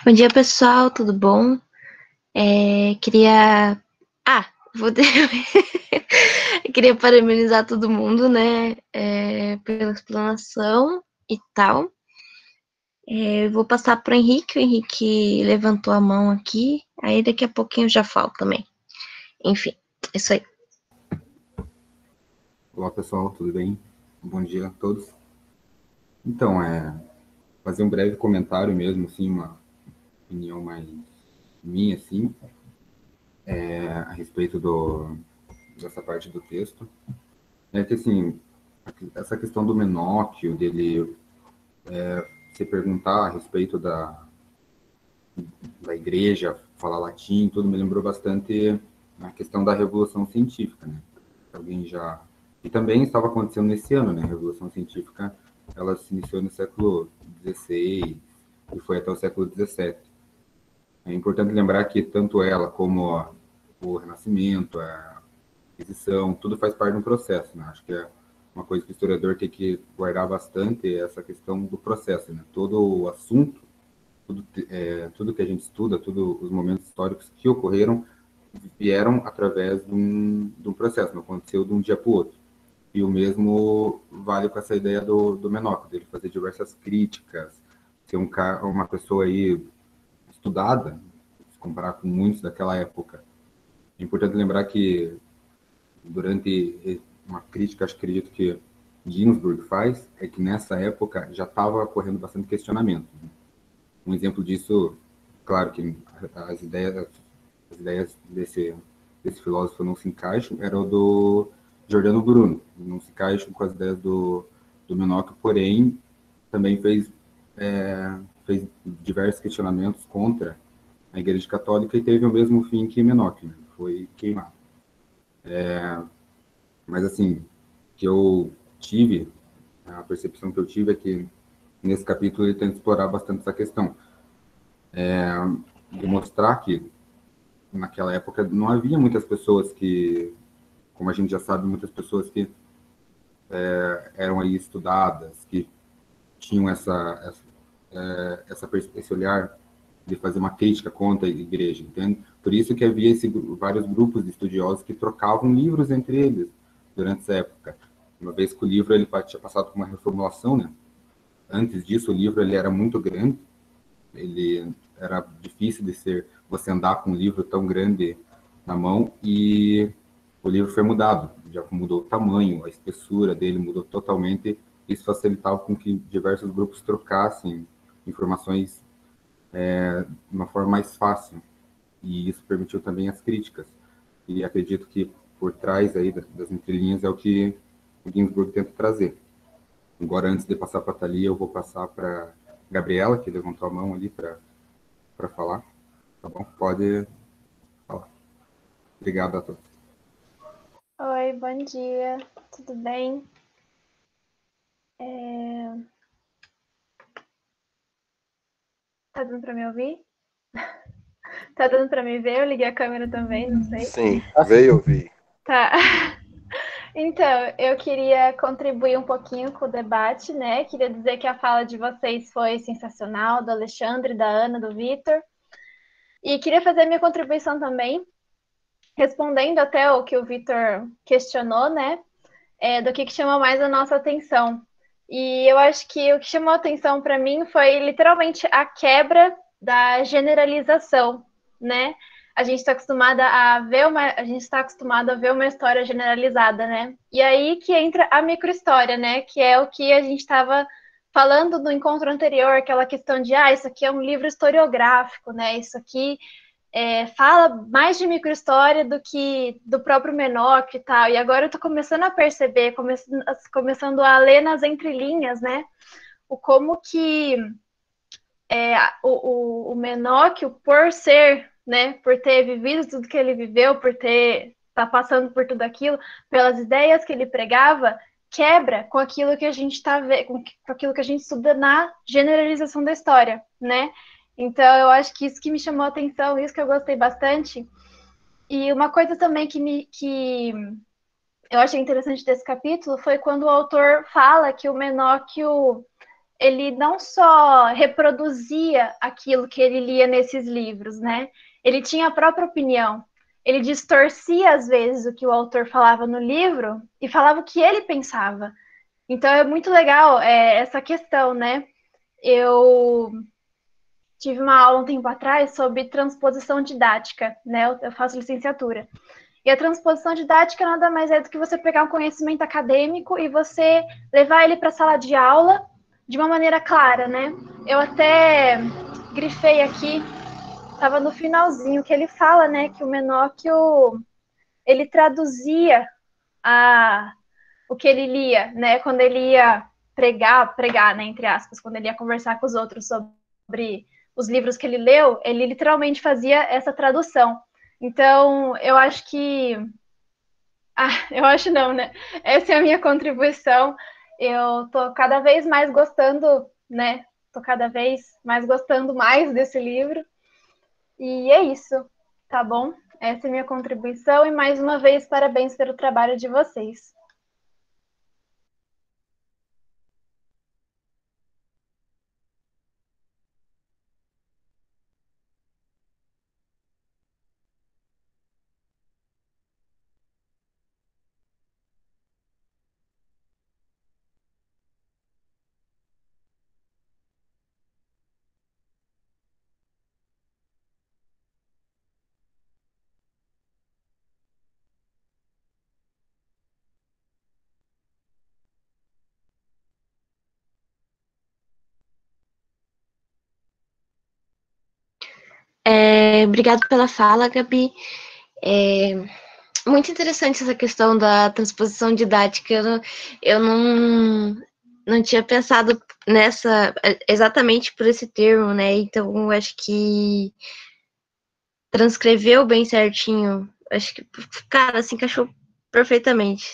Bom dia, pessoal, tudo bom? Queria. Vou. Queria parabenizar todo mundo, né, pela explanação e tal. Vou passar para o Henrique levantou a mão aqui, aí daqui a pouquinho eu já falo também. Enfim, é isso aí. Olá, pessoal, tudo bem? Bom dia a todos. Então, fazer um breve comentário mesmo, assim, uma opinião mais minha, assim, a respeito dessa parte do texto. É que, assim, essa questão do Menóquio, dele se perguntar a respeito da igreja, falar latim, tudo me lembrou bastante a questão da Revolução Científica, né? Alguém já... E também estava acontecendo nesse ano, né? A Revolução Científica, ela se iniciou no século XVI e foi até o século XVII. É importante lembrar que tanto ela como o Renascimento, a Inquisição, tudo faz parte de um processo, né? Acho que é uma coisa que o historiador tem que guardar bastante, essa questão do processo, né? Todo o assunto, tudo que a gente estuda, todos os momentos históricos que ocorreram, vieram através de um processo, não aconteceu de um dia para o outro. E o mesmo vale com essa ideia do Menóquio, dele fazer diversas críticas, ser uma pessoa aí estudada, se comparar com muitos daquela época. É importante lembrar que durante uma crítica, acredito que Ginsburg faz, é que nessa época já estava ocorrendo bastante questionamento. Um exemplo disso, claro que as ideias desse filósofo não se encaixam, era o do Giordano Bruno, não se encaixam com as ideias do Menóquio, porém também fez diversos questionamentos contra a Igreja Católica e teve o mesmo fim que Menóquio, né? Foi queimado. Mas assim, que eu tive, a percepção que eu tive é que nesse capítulo ele tenta explorar bastante essa questão, de mostrar que naquela época não havia muitas pessoas que, como a gente já sabe, muitas pessoas que eram aí estudadas, que tinham esse olhar de fazer uma crítica contra a igreja, entende? Por isso que havia vários grupos de estudiosos que trocavam livros entre eles durante essa época. Uma vez que o livro ele tinha passado por uma reformulação, né? Antes disso, o livro ele era muito grande, ele era difícil de você andar com um livro tão grande na mão, e o livro foi mudado, já mudou o tamanho, a espessura dele mudou totalmente. Isso facilitava com que diversos grupos trocassem informações de uma forma mais fácil, e isso permitiu também as críticas. E acredito que por trás aí das entrelinhas é o que o Ginsburg tenta trazer. Agora, antes de passar para a Thalia, eu vou passar para Gabriela, que levantou a mão ali para falar. Tá bom? Pode falar. Obrigado a todos. Oi, bom dia, tudo bem? Tá dando para me ouvir? Tá dando para me ver? Eu liguei a câmera também, não sei. Sim, veio ouvir. Tá. Então, eu queria contribuir um pouquinho com o debate, né? Queria dizer que a fala de vocês foi sensacional, do Alexandre, da Ana, do Vitor. E queria fazer a minha contribuição também, respondendo até o que o Vitor questionou, né? Do que chama mais a nossa atenção. E eu acho que o que chamou a atenção para mim foi literalmente a quebra da generalização, né? A gente está acostumada a ver uma história generalizada, né? E aí que entra a microhistória, né? Que é o que a gente estava falando no encontro anterior, aquela questão de isso aqui é um livro historiográfico, né? Isso aqui fala mais de microhistória do que do próprio Menoch e tal. E agora eu tô começando a perceber, começando a ler nas entrelinhas, né? O como que o Menoch, por ser, né? Por ter vivido tudo que ele viveu, por tá passando por tudo aquilo, pelas ideias que ele pregava, quebra com aquilo que a gente tá vendo, com aquilo que a gente estuda na generalização da história, né? Então, eu acho que isso que me chamou a atenção, isso que eu gostei bastante. E uma coisa também que eu achei interessante desse capítulo foi quando o autor fala que o Menóquio, ele não só reproduzia aquilo que ele lia nesses livros, né? Ele tinha a própria opinião. Ele distorcia, às vezes, o que o autor falava no livro e falava o que ele pensava. Então, é muito legal essa questão, né? Eu tive uma aula um tempo atrás sobre transposição didática, né? Eu faço licenciatura. E a transposição didática nada mais é do que você pegar um conhecimento acadêmico e você levar ele para a sala de aula de uma maneira clara, né? Eu até grifei aqui, estava no finalzinho, que ele fala, né, que o Menóquio, ele traduzia o que ele lia, né? Quando ele ia pregar, né, entre aspas, quando ele ia conversar com os outros sobre os livros que ele leu, ele literalmente fazia essa tradução. Então, eu acho que... eu acho não, né? Essa é a minha contribuição. Eu tô cada vez mais gostando, né? Tô cada vez mais gostando mais desse livro. E é isso, tá bom? Essa é a minha contribuição e mais uma vez parabéns pelo trabalho de vocês. Obrigado pela fala, Gabi. Muito interessante essa questão da transposição didática. Eu não tinha pensado nessa exatamente por esse termo, né? Então, eu acho que transcreveu bem certinho. Acho que, cara, se encaixou perfeitamente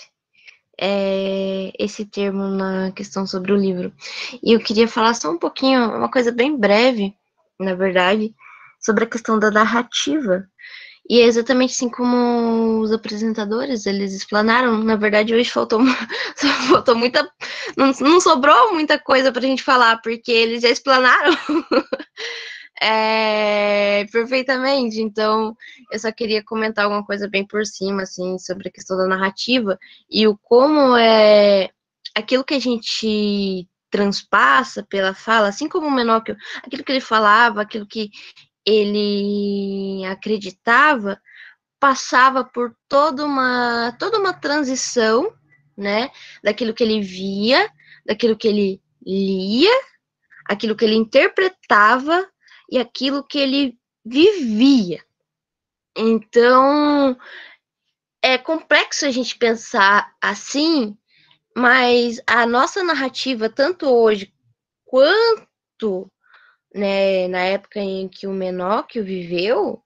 esse termo na questão sobre o livro. E eu queria falar só um pouquinho, uma coisa bem breve, na verdade, sobre a questão da narrativa. E é exatamente assim como os apresentadores, eles explanaram. Na verdade, hoje faltou muita... Não sobrou muita coisa pra gente falar, porque eles já explanaram perfeitamente. Então, eu só queria comentar alguma coisa bem por cima, assim, sobre a questão da narrativa e o como aquilo que a gente transpassa pela fala, assim como o Menóquio, aquilo que ele falava, aquilo que ele acreditava, passava por toda uma transição, né, daquilo que ele via, daquilo que ele lia, aquilo que ele interpretava e aquilo que ele vivia. Então, é complexo a gente pensar assim, mas a nossa narrativa, tanto hoje quanto, né, na época em que o Menóquio viveu,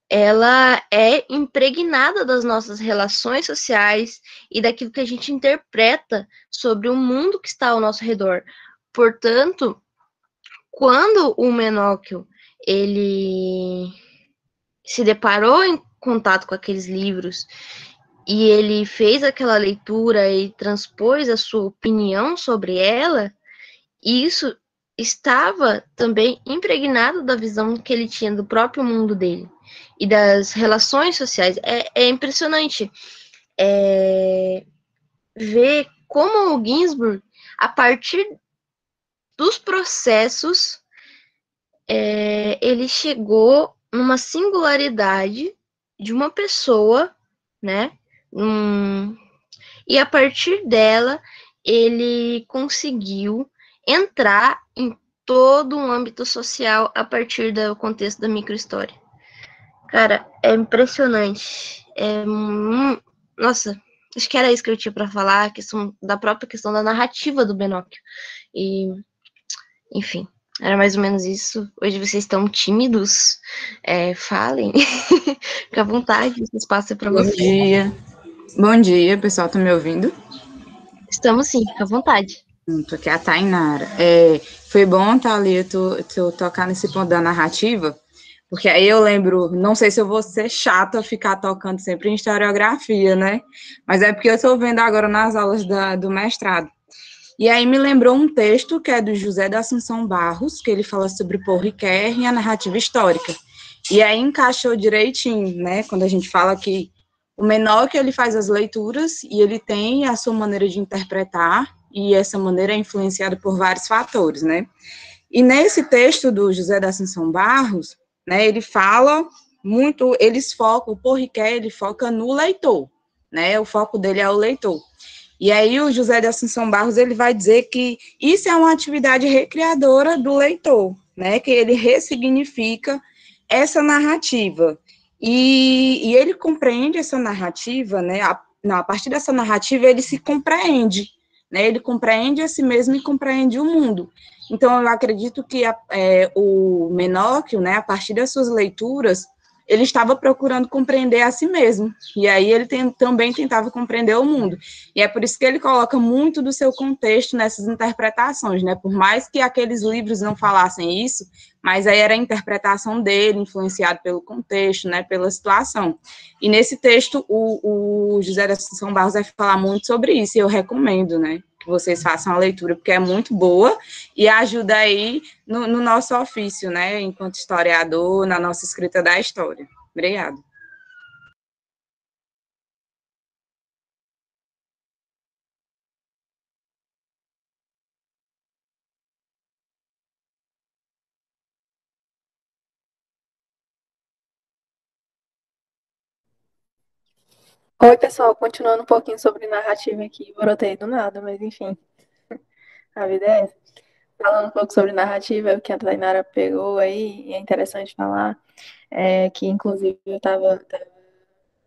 ela é impregnada das nossas relações sociais e daquilo que a gente interpreta sobre o mundo que está ao nosso redor. Portanto, quando o Menóquio ele se deparou em contato com aqueles livros e ele fez aquela leitura e transpôs a sua opinião sobre ela, isso estava também impregnado da visão que ele tinha do próprio mundo dele e das relações sociais. É impressionante ver como o Ginsburg, a partir dos processos, ele chegou numa singularidade de uma pessoa, né? E a partir dela, ele conseguiu entrar em todo um âmbito social a partir do contexto da microhistória. Cara, é impressionante. Nossa, acho que era isso que eu tinha para falar, a questão da própria questão da narrativa do Benóquio. E, enfim, era mais ou menos isso. Hoje vocês estão tímidos, falem. Fica à vontade, esse espaço é para Bom vocês. dia. Bom dia, pessoal, tá me ouvindo? Estamos sim, fica à vontade. Tô aqui, a Tainara. Foi bom, Thalia, tu tocar nesse ponto da narrativa, porque aí eu lembro, não sei se eu vou ser chata ficar tocando sempre em historiografia, né? Mas é porque eu estou vendo agora nas aulas do mestrado. E aí me lembrou um texto que é do José da Assunção Barros, que ele fala sobre Paul Ricoeur e a narrativa histórica. E aí encaixou direitinho, né? Quando a gente fala que o Menóquio, ele faz as leituras e ele tem a sua maneira de interpretar, e essa maneira é influenciada por vários fatores, né? E nesse texto do José da Assunção Barros, né, ele fala muito, o Paul Ricoeur, ele foca no leitor, né? O foco dele é o leitor. E aí o José da Assunção Barros, ele vai dizer que isso é uma atividade recriadora do leitor, né? Que ele ressignifica essa narrativa. E ele compreende essa narrativa, né? A partir dessa narrativa, ele se compreende, né? Ele compreende a si mesmo e compreende o mundo. Então, eu acredito que o Menóquio, né, a partir das suas leituras, ele estava procurando compreender a si mesmo, e aí ele também tentava compreender o mundo, e é por isso que ele coloca muito do seu contexto nessas interpretações, né, por mais que aqueles livros não falassem isso, mas aí era a interpretação dele, influenciado pelo contexto, né, pela situação. E nesse texto, o José da Assunção Barros vai falar muito sobre isso, e eu recomendo, né, que vocês façam a leitura, porque é muito boa, e ajuda aí no nosso ofício, né, enquanto historiador, na nossa escrita da história. Obrigada. Oi, pessoal, continuando um pouquinho sobre narrativa aqui, brotei do nada, mas enfim, a vida é essa. Falando um pouco sobre narrativa, o que a Tainara pegou aí, e é interessante falar, que inclusive eu estava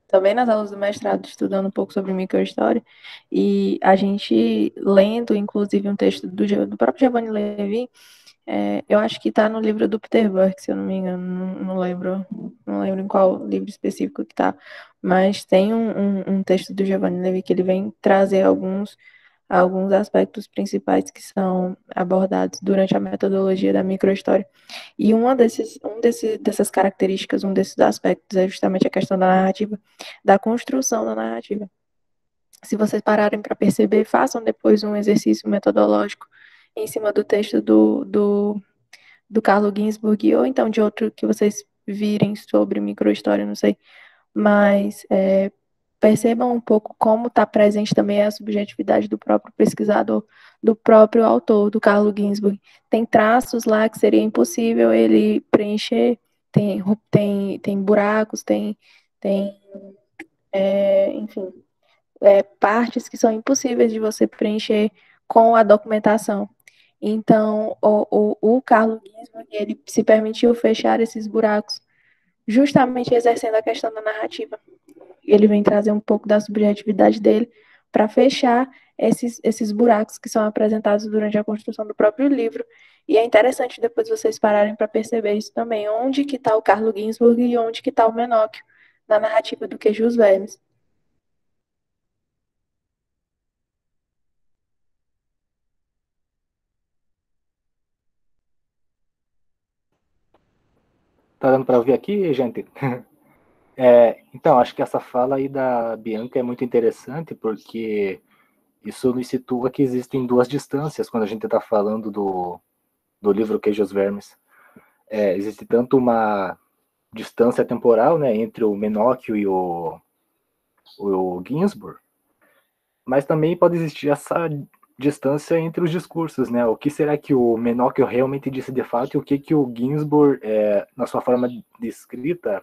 também nas aulas do mestrado estudando um pouco sobre microhistória, e a gente lendo, inclusive, um texto do próprio Giovanni Levi, eu acho que está no livro do Peter Burke, se eu não me engano, não lembro em qual livro específico que está, mas tem um texto do Giovanni Levi que ele vem trazer alguns aspectos principais que são abordados durante a metodologia da microhistória. E dessas características, um desses aspectos é justamente a questão da narrativa, da construção da narrativa. Se vocês pararem para perceber, façam depois um exercício metodológico em cima do texto do Carlo Ginzburg, ou então de outro que vocês virem sobre microhistória, não sei. Mas percebam um pouco como está presente também a subjetividade do próprio pesquisador, do próprio autor, do Carlo Ginzburg. Tem traços lá que seria impossível ele preencher, tem buracos, enfim, partes que são impossíveis de você preencher com a documentação. Então, o Carlo Ginzburg, ele se permitiu fechar esses buracos, justamente exercendo a questão da narrativa. Ele vem trazer um pouco da subjetividade dele para fechar esses buracos que são apresentados durante a construção do próprio livro. E é interessante depois vocês pararem para perceber isso também, onde que está o Carlo Ginzburg e onde que está o Menóquio na narrativa do Queijos Vermes. Tá dando para ouvir aqui, gente? Então, acho que essa fala aí da Bianca é muito interessante, porque isso nos situa que existem duas distâncias quando a gente está falando do livro Queijo dos Vermes. Existe tanto uma distância temporal, né, entre o Menóquio e o Ginsburg, mas também pode existir essa distância entre os discursos, né? O que será que o Menóquio realmente disse de fato e o que o Ginsburg, na sua forma de escrita,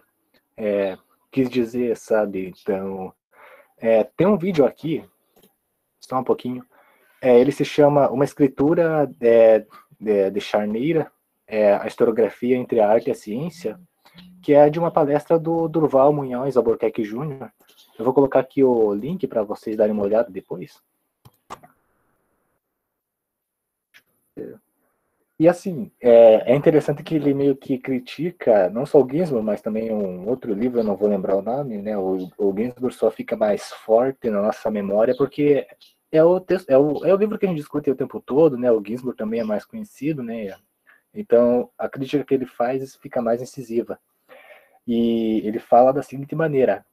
quis dizer, sabe? Então, tem um vídeo aqui, só um pouquinho, ele se chama Uma Escritura de Charneira, a historiografia entre a arte e a ciência, que é de uma palestra do Durval Munhoz Albuquerque Jr. Eu vou colocar aqui o link para vocês darem uma olhada depois. E assim, é interessante que ele meio que critica não só o Ginsburg, mas também um outro livro, eu não vou lembrar o nome, né? O Ginsburg só fica mais forte na nossa memória porque é o livro que a gente discute o tempo todo, né? O Ginsburg também é mais conhecido, né? Então, a crítica que ele faz fica mais incisiva. E ele fala da seguinte maneira,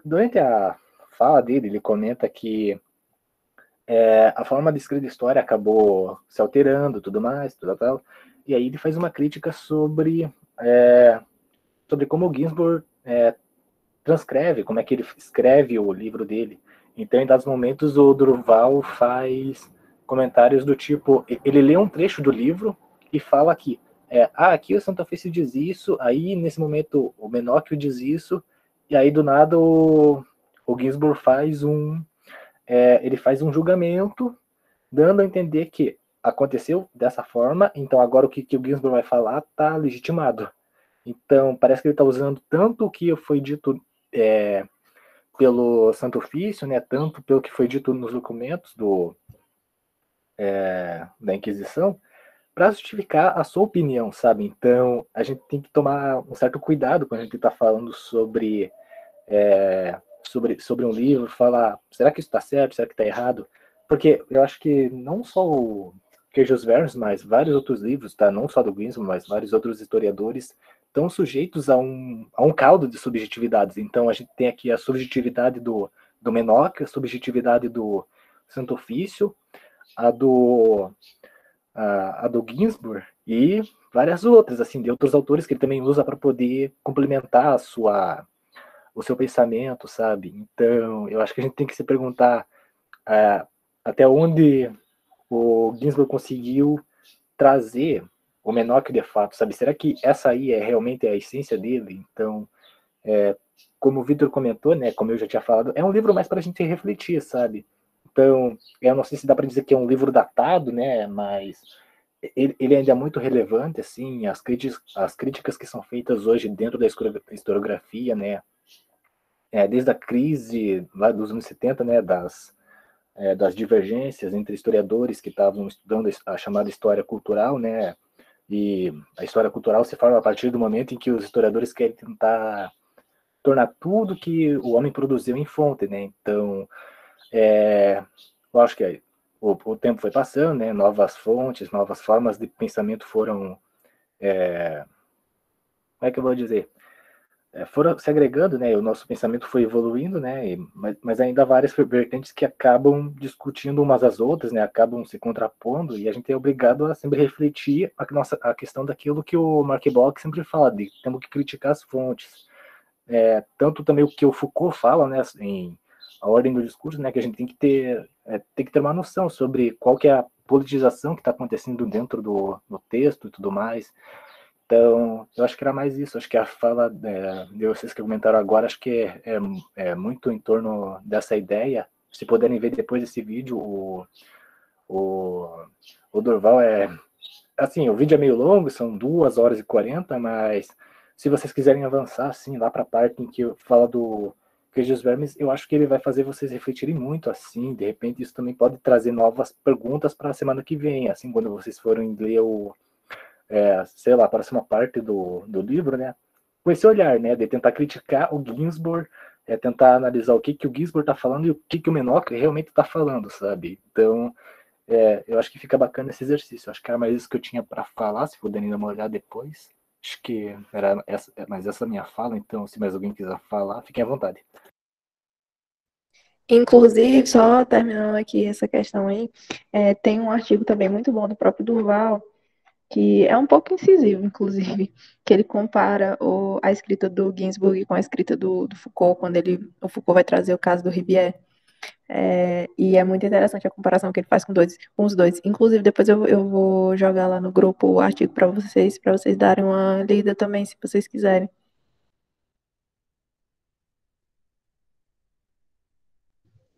durante a fala dele, ele comenta que a forma de escrever história acabou se alterando, tudo mais, tudo tal. E aí ele faz uma crítica sobre como o Ginsburg transcreve, como é que ele escreve o livro dele. Então, em dados momentos, o Durval faz comentários do tipo, ele lê um trecho do livro e fala aqui, aqui o Santa Fe diz isso, aí nesse momento o Menóquio diz isso, e aí do nada o Ginsburg faz ele faz um julgamento, dando a entender que aconteceu dessa forma, então agora o que o Ginsburg vai falar está legitimado. Então, parece que ele está usando tanto o que foi dito pelo Santo Ofício, né, tanto pelo que foi dito nos documentos da Inquisição, para justificar a sua opinião, sabe? Então, a gente tem que tomar um certo cuidado quando a gente está falando sobre um livro, falar, será que isso está certo, será que está errado? Porque eu acho que não só o Queijos Vermes, mas vários outros livros, tá? Não só do Ginsburg, mas vários outros historiadores estão sujeitos a um caldo de subjetividades. Então a gente tem aqui a subjetividade do Menóquio, a subjetividade do Santo Ofício, a do Ginsburg e várias outras, assim, de outros autores que ele também usa para poder complementar o seu pensamento, sabe? Então, eu acho que a gente tem que se perguntar até onde o Ginsburg conseguiu trazer o Menóquio de fato, sabe? Será que essa aí realmente a essência dele? Então, como o Vitor comentou, né, como eu já tinha falado, é um livro mais para a gente refletir, sabe? Então, eu não sei se dá para dizer que é um livro datado, né, mas ele ainda é muito relevante, assim, as críticas que são feitas hoje dentro da historiografia, né, desde a crise lá dos anos 70, né, das divergências entre historiadores que estavam estudando a chamada história cultural, né, e a história cultural se forma a partir do momento em que os historiadores querem tentar tornar tudo que o homem produziu em fonte, né, então, eu acho que o tempo foi passando, né, novas fontes, novas formas de pensamento foram, como é que eu vou dizer, foram se agregando, né, e o nosso pensamento foi evoluindo, né, mas ainda há várias vertentes que acabam discutindo umas às outras, né, acabam se contrapondo, e a gente é obrigado a sempre refletir a questão daquilo que o Mark Bloch sempre fala, de temos que criticar as fontes. Tanto também o que o Foucault fala, né, em A Ordem do Discurso, né, que a gente tem que ter uma noção sobre qual que é a politização que está acontecendo dentro do texto e tudo mais. Então, eu acho que era mais isso. Acho que a fala de vocês que comentaram agora, acho que é muito em torno dessa ideia. Se puderem ver depois desse vídeo, o Durval assim, o vídeo é meio longo, são 2 horas e 40, mas se vocês quiserem avançar, assim, lá para a parte em que fala do Queijo dos Vermes, eu acho que ele vai fazer vocês refletirem muito, assim, de repente isso também pode trazer novas perguntas para a semana que vem, assim, quando vocês forem ler sei lá, a próxima parte do livro, né, com esse olhar, né, de tentar criticar o Ginsburg, tentar analisar o que o Ginsburg está falando e o que o Menóquio realmente está falando, sabe? Então, eu acho que fica bacana esse exercício. Acho que era mais isso que eu tinha para falar, se puderem dar uma olhada depois. Acho que era essa minha fala, então se mais alguém quiser falar, fiquem à vontade. Inclusive, só terminando aqui essa questão aí, tem um artigo também muito bom do próprio Durval, que é um pouco incisivo, inclusive, que ele compara a escrita do Ginsburg com a escrita do Foucault, quando o Foucault vai trazer o caso do Rivière. E é muito interessante a comparação que ele faz com os dois. Inclusive, depois eu vou jogar lá no grupo o artigo para vocês darem uma lida também, se vocês quiserem.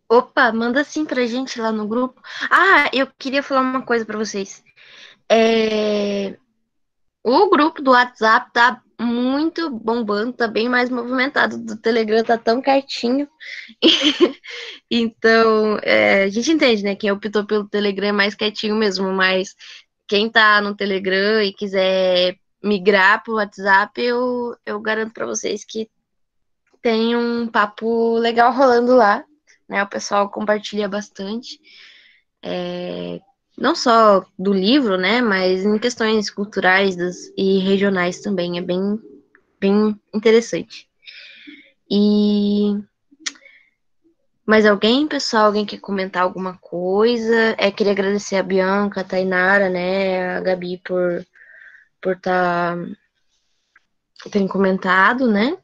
Opa, manda sim pra gente lá no grupo. Ah, eu queria falar uma coisa pra vocês. O grupo do WhatsApp tá muito bombando, tá bem mais movimentado. Do Telegram tá tão quietinho. Então, a gente entende, né? Quem optou pelo Telegram é mais quietinho mesmo, mas quem tá no Telegram e quiser migrar pro WhatsApp, eu garanto pra vocês que tem um papo legal rolando lá, né? O pessoal compartilha bastante. Não só do livro, né? Mas em questões culturais e regionais também. É bem, bem interessante. E mais alguém, pessoal? Alguém quer comentar alguma coisa? Queria agradecer a Bianca, a Tainara, né? A Gabi por terem comentado, né?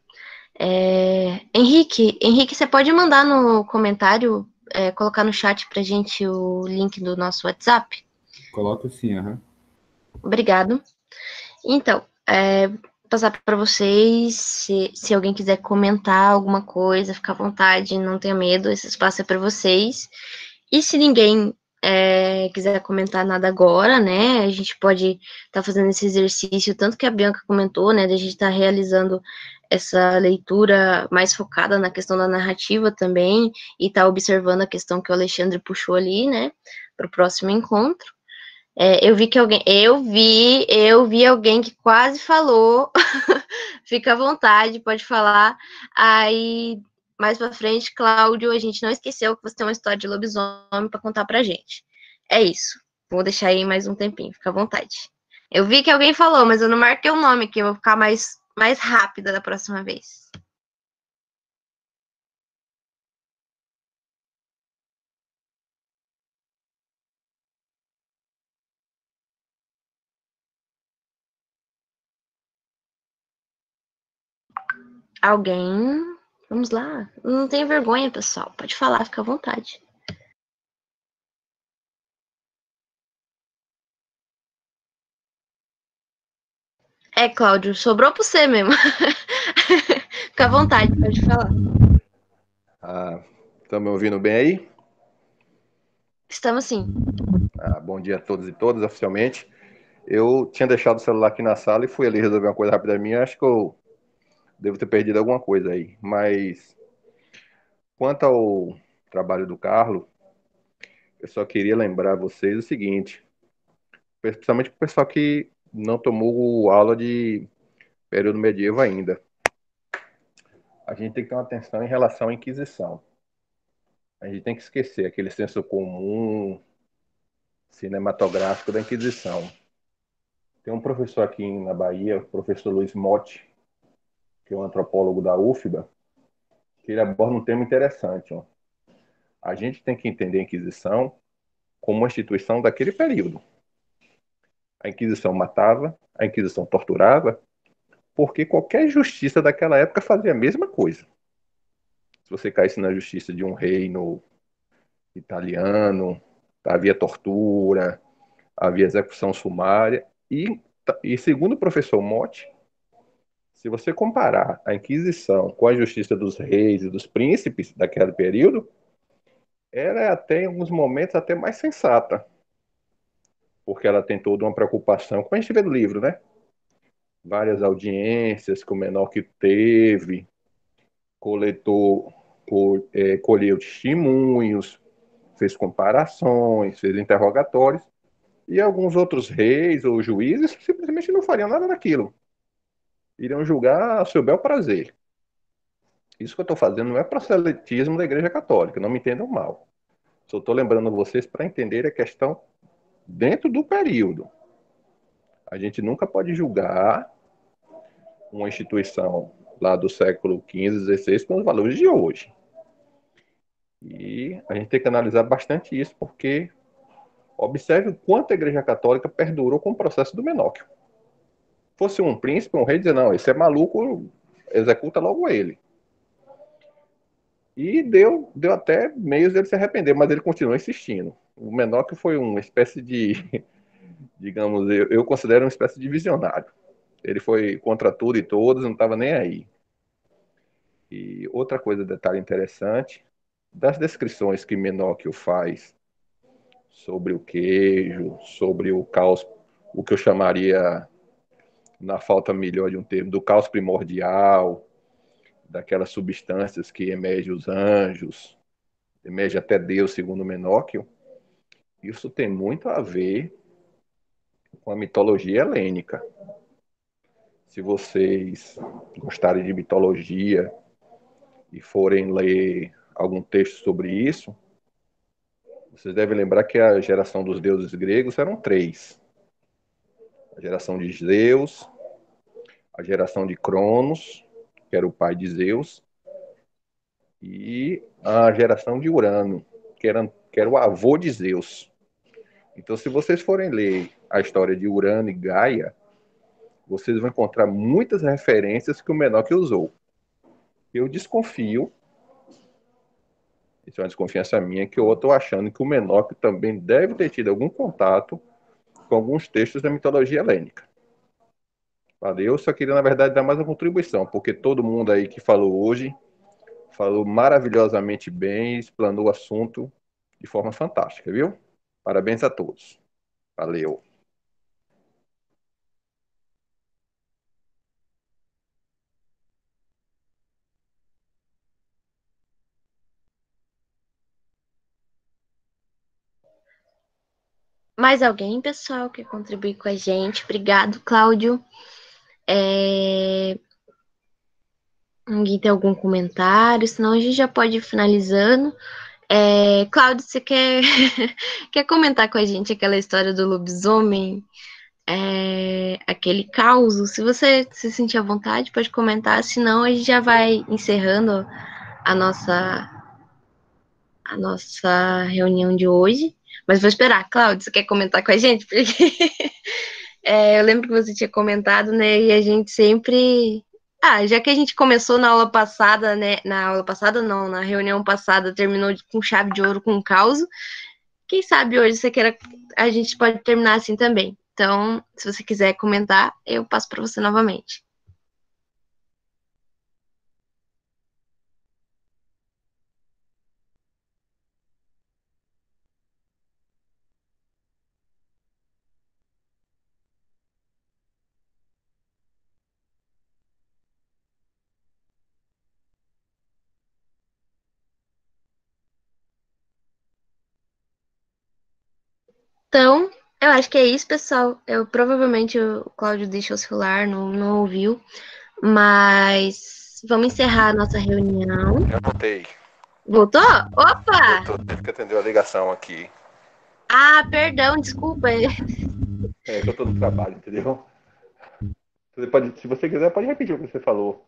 Henrique, você pode mandar no comentário, colocar no chat pra gente o link do nosso WhatsApp? Coloco sim, aham. Obrigado. Então, passar para vocês, se alguém quiser comentar alguma coisa, fica à vontade, não tenha medo, esse espaço é para vocês. E se ninguém quiser comentar nada agora, né, a gente pode estar fazendo esse exercício, tanto que a Bianca comentou, né, de a gente estar realizando essa leitura mais focada na questão da narrativa também, e estar observando a questão que o Alexandre puxou ali, né, para o próximo encontro. Eu vi que eu vi alguém que quase falou. Fica à vontade, pode falar. Aí, mais pra frente, Cláudio, a gente não esqueceu que você tem uma história de lobisomem para contar pra gente. É isso. Vou deixar aí mais um tempinho, fica à vontade. Eu vi que alguém falou, mas eu não marquei o nome aqui, eu vou ficar mais rápida da próxima vez. Alguém? Vamos lá. Não tenha vergonha, pessoal. Pode falar, fica à vontade. Cláudio, sobrou pra você mesmo. Fica à vontade, pode falar. Estão me ouvindo bem aí? Estamos sim. Bom dia a todos e todas, oficialmente. Eu tinha deixado o celular aqui na sala e fui ali resolver uma coisa rápida minha. Acho que eu devo ter perdido alguma coisa aí. Mas, quanto ao trabalho do Carlos, eu só queria lembrar vocês o seguinte, principalmente para o pessoal que não tomou aula de período medieval ainda. A gente tem que ter uma atenção em relação à Inquisição. A gente tem que esquecer aquele senso comum cinematográfico da Inquisição. Tem um professor aqui na Bahia, o professor Luiz Motti, que é um antropólogo da UFBA, que ele aborda um tema interessante. Ó. A gente tem que entender a Inquisição como uma instituição daquele período. A Inquisição matava, a Inquisição torturava, porque qualquer justiça daquela época fazia a mesma coisa. Se você caísse na justiça de um reino italiano, havia tortura, havia execução sumária, e segundo o professor Motti, se você comparar a Inquisição com a justiça dos reis e dos príncipes daquele período, ela é até, em alguns momentos, até mais sensata, porque ela tem toda uma preocupação, como a gente vê no livro, né? Várias audiências que o menor teve, colheu testemunhos, fez comparações, fez interrogatórios, e alguns outros reis ou juízes simplesmente não fariam nada daquilo. Iriam julgar a seu bel prazer. Isso que eu estou fazendo não é proselitismo da Igreja Católica, não me entendam mal. Só estou lembrando vocês para entender a questão dentro do período. A gente nunca pode julgar uma instituição lá do século XV, XVI com os valores de hoje. E a gente tem que analisar bastante isso, porque observe o quanto a Igreja Católica perdurou com o processo do Menóquio. Fosse um príncipe, um rei, dizer, não, esse é maluco, executa logo ele. E deu até meios dele se arrepender, mas ele continuou insistindo. O Menóquio foi uma espécie de, digamos, eu considero uma espécie de visionário. Ele foi contra tudo e todos, não estava nem aí. E outra coisa, detalhe interessante, das descrições que Menóquio faz sobre o queijo, sobre o caos, o que eu chamaria, na falta melhor de um termo, do caos primordial, daquelas substâncias que emergem os anjos, emerge até Deus, segundo Menóquio, isso tem muito a ver com a mitologia helênica. Se vocês gostarem de mitologia e forem ler algum texto sobre isso, vocês devem lembrar que a geração dos deuses gregos eram 3. A geração de Zeus, a geração de Cronos, que era o pai de Zeus, e a geração de Urano, que era o avô de Zeus. Então, se vocês forem ler a história de Urano e Gaia, vocês vão encontrar muitas referências que o Menóquio usou. Eu desconfio, isso é uma desconfiança minha, que eu estou achando que o Menóquio também deve ter tido algum contato com alguns textos da mitologia helênica. Valeu, eu só queria, na verdade, dar mais uma contribuição, porque todo mundo aí que falou hoje falou maravilhosamente bem e explanou o assunto de forma fantástica, viu? Parabéns a todos. Valeu. Mais alguém, pessoal, que contribui com a gente? Obrigado, Cláudio. Alguém tem algum comentário? Senão a gente já pode ir finalizando. Cláudio, você quer, quer comentar com a gente aquela história do lobisomem? Aquele caos? Se você se sentir à vontade, pode comentar. Senão a gente já vai encerrando a nossa reunião de hoje. Mas vou esperar. Cláudio, você quer comentar com a gente? Porque eu lembro que você tinha comentado, né? E a gente sempre... já que a gente começou na aula passada, né? Na aula passada não, na reunião passada, terminou com chave de ouro, com um caos. Quem sabe hoje você queira... A gente pode terminar assim também. Então, se você quiser comentar, eu passo para você novamente. Então, eu acho que é isso, pessoal. Provavelmente o Cláudio deixou o celular, não ouviu. Mas vamos encerrar a nossa reunião. Já voltei. Voltou? Opa! Teve que atender a ligação aqui. Perdão, desculpa. Que eu tô no trabalho, entendeu? Se você quiser, pode repetir o que você falou.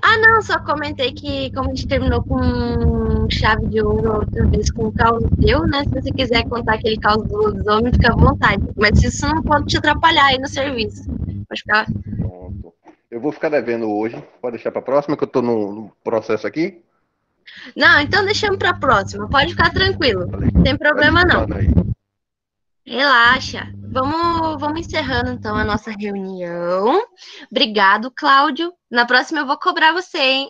Não, só comentei que como a gente terminou com chave de ouro outra vez com o caos teu, né? Se você quiser contar aquele caos do lobisomem, fica à vontade. Mas isso não pode te atrapalhar aí no serviço. Pode ficar. Pronto. Eu vou ficar devendo hoje. Pode deixar pra próxima, que eu tô no processo aqui. Não, então deixamos pra próxima. Pode ficar tranquilo. Não tem problema não. Relaxa. Vamos encerrando então a nossa reunião. Obrigado, Cláudio. Na próxima eu vou cobrar você, hein?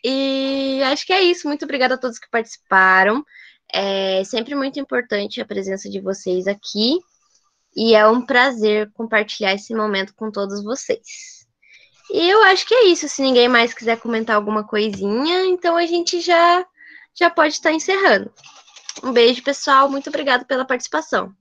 E acho que é isso. Muito obrigada a todos que participaram. É sempre muito importante a presença de vocês aqui. E é um prazer compartilhar esse momento com todos vocês. E eu acho que é isso. Se ninguém mais quiser comentar alguma coisinha, então a gente já pode estar encerrando. Um beijo, pessoal. Muito obrigada pela participação.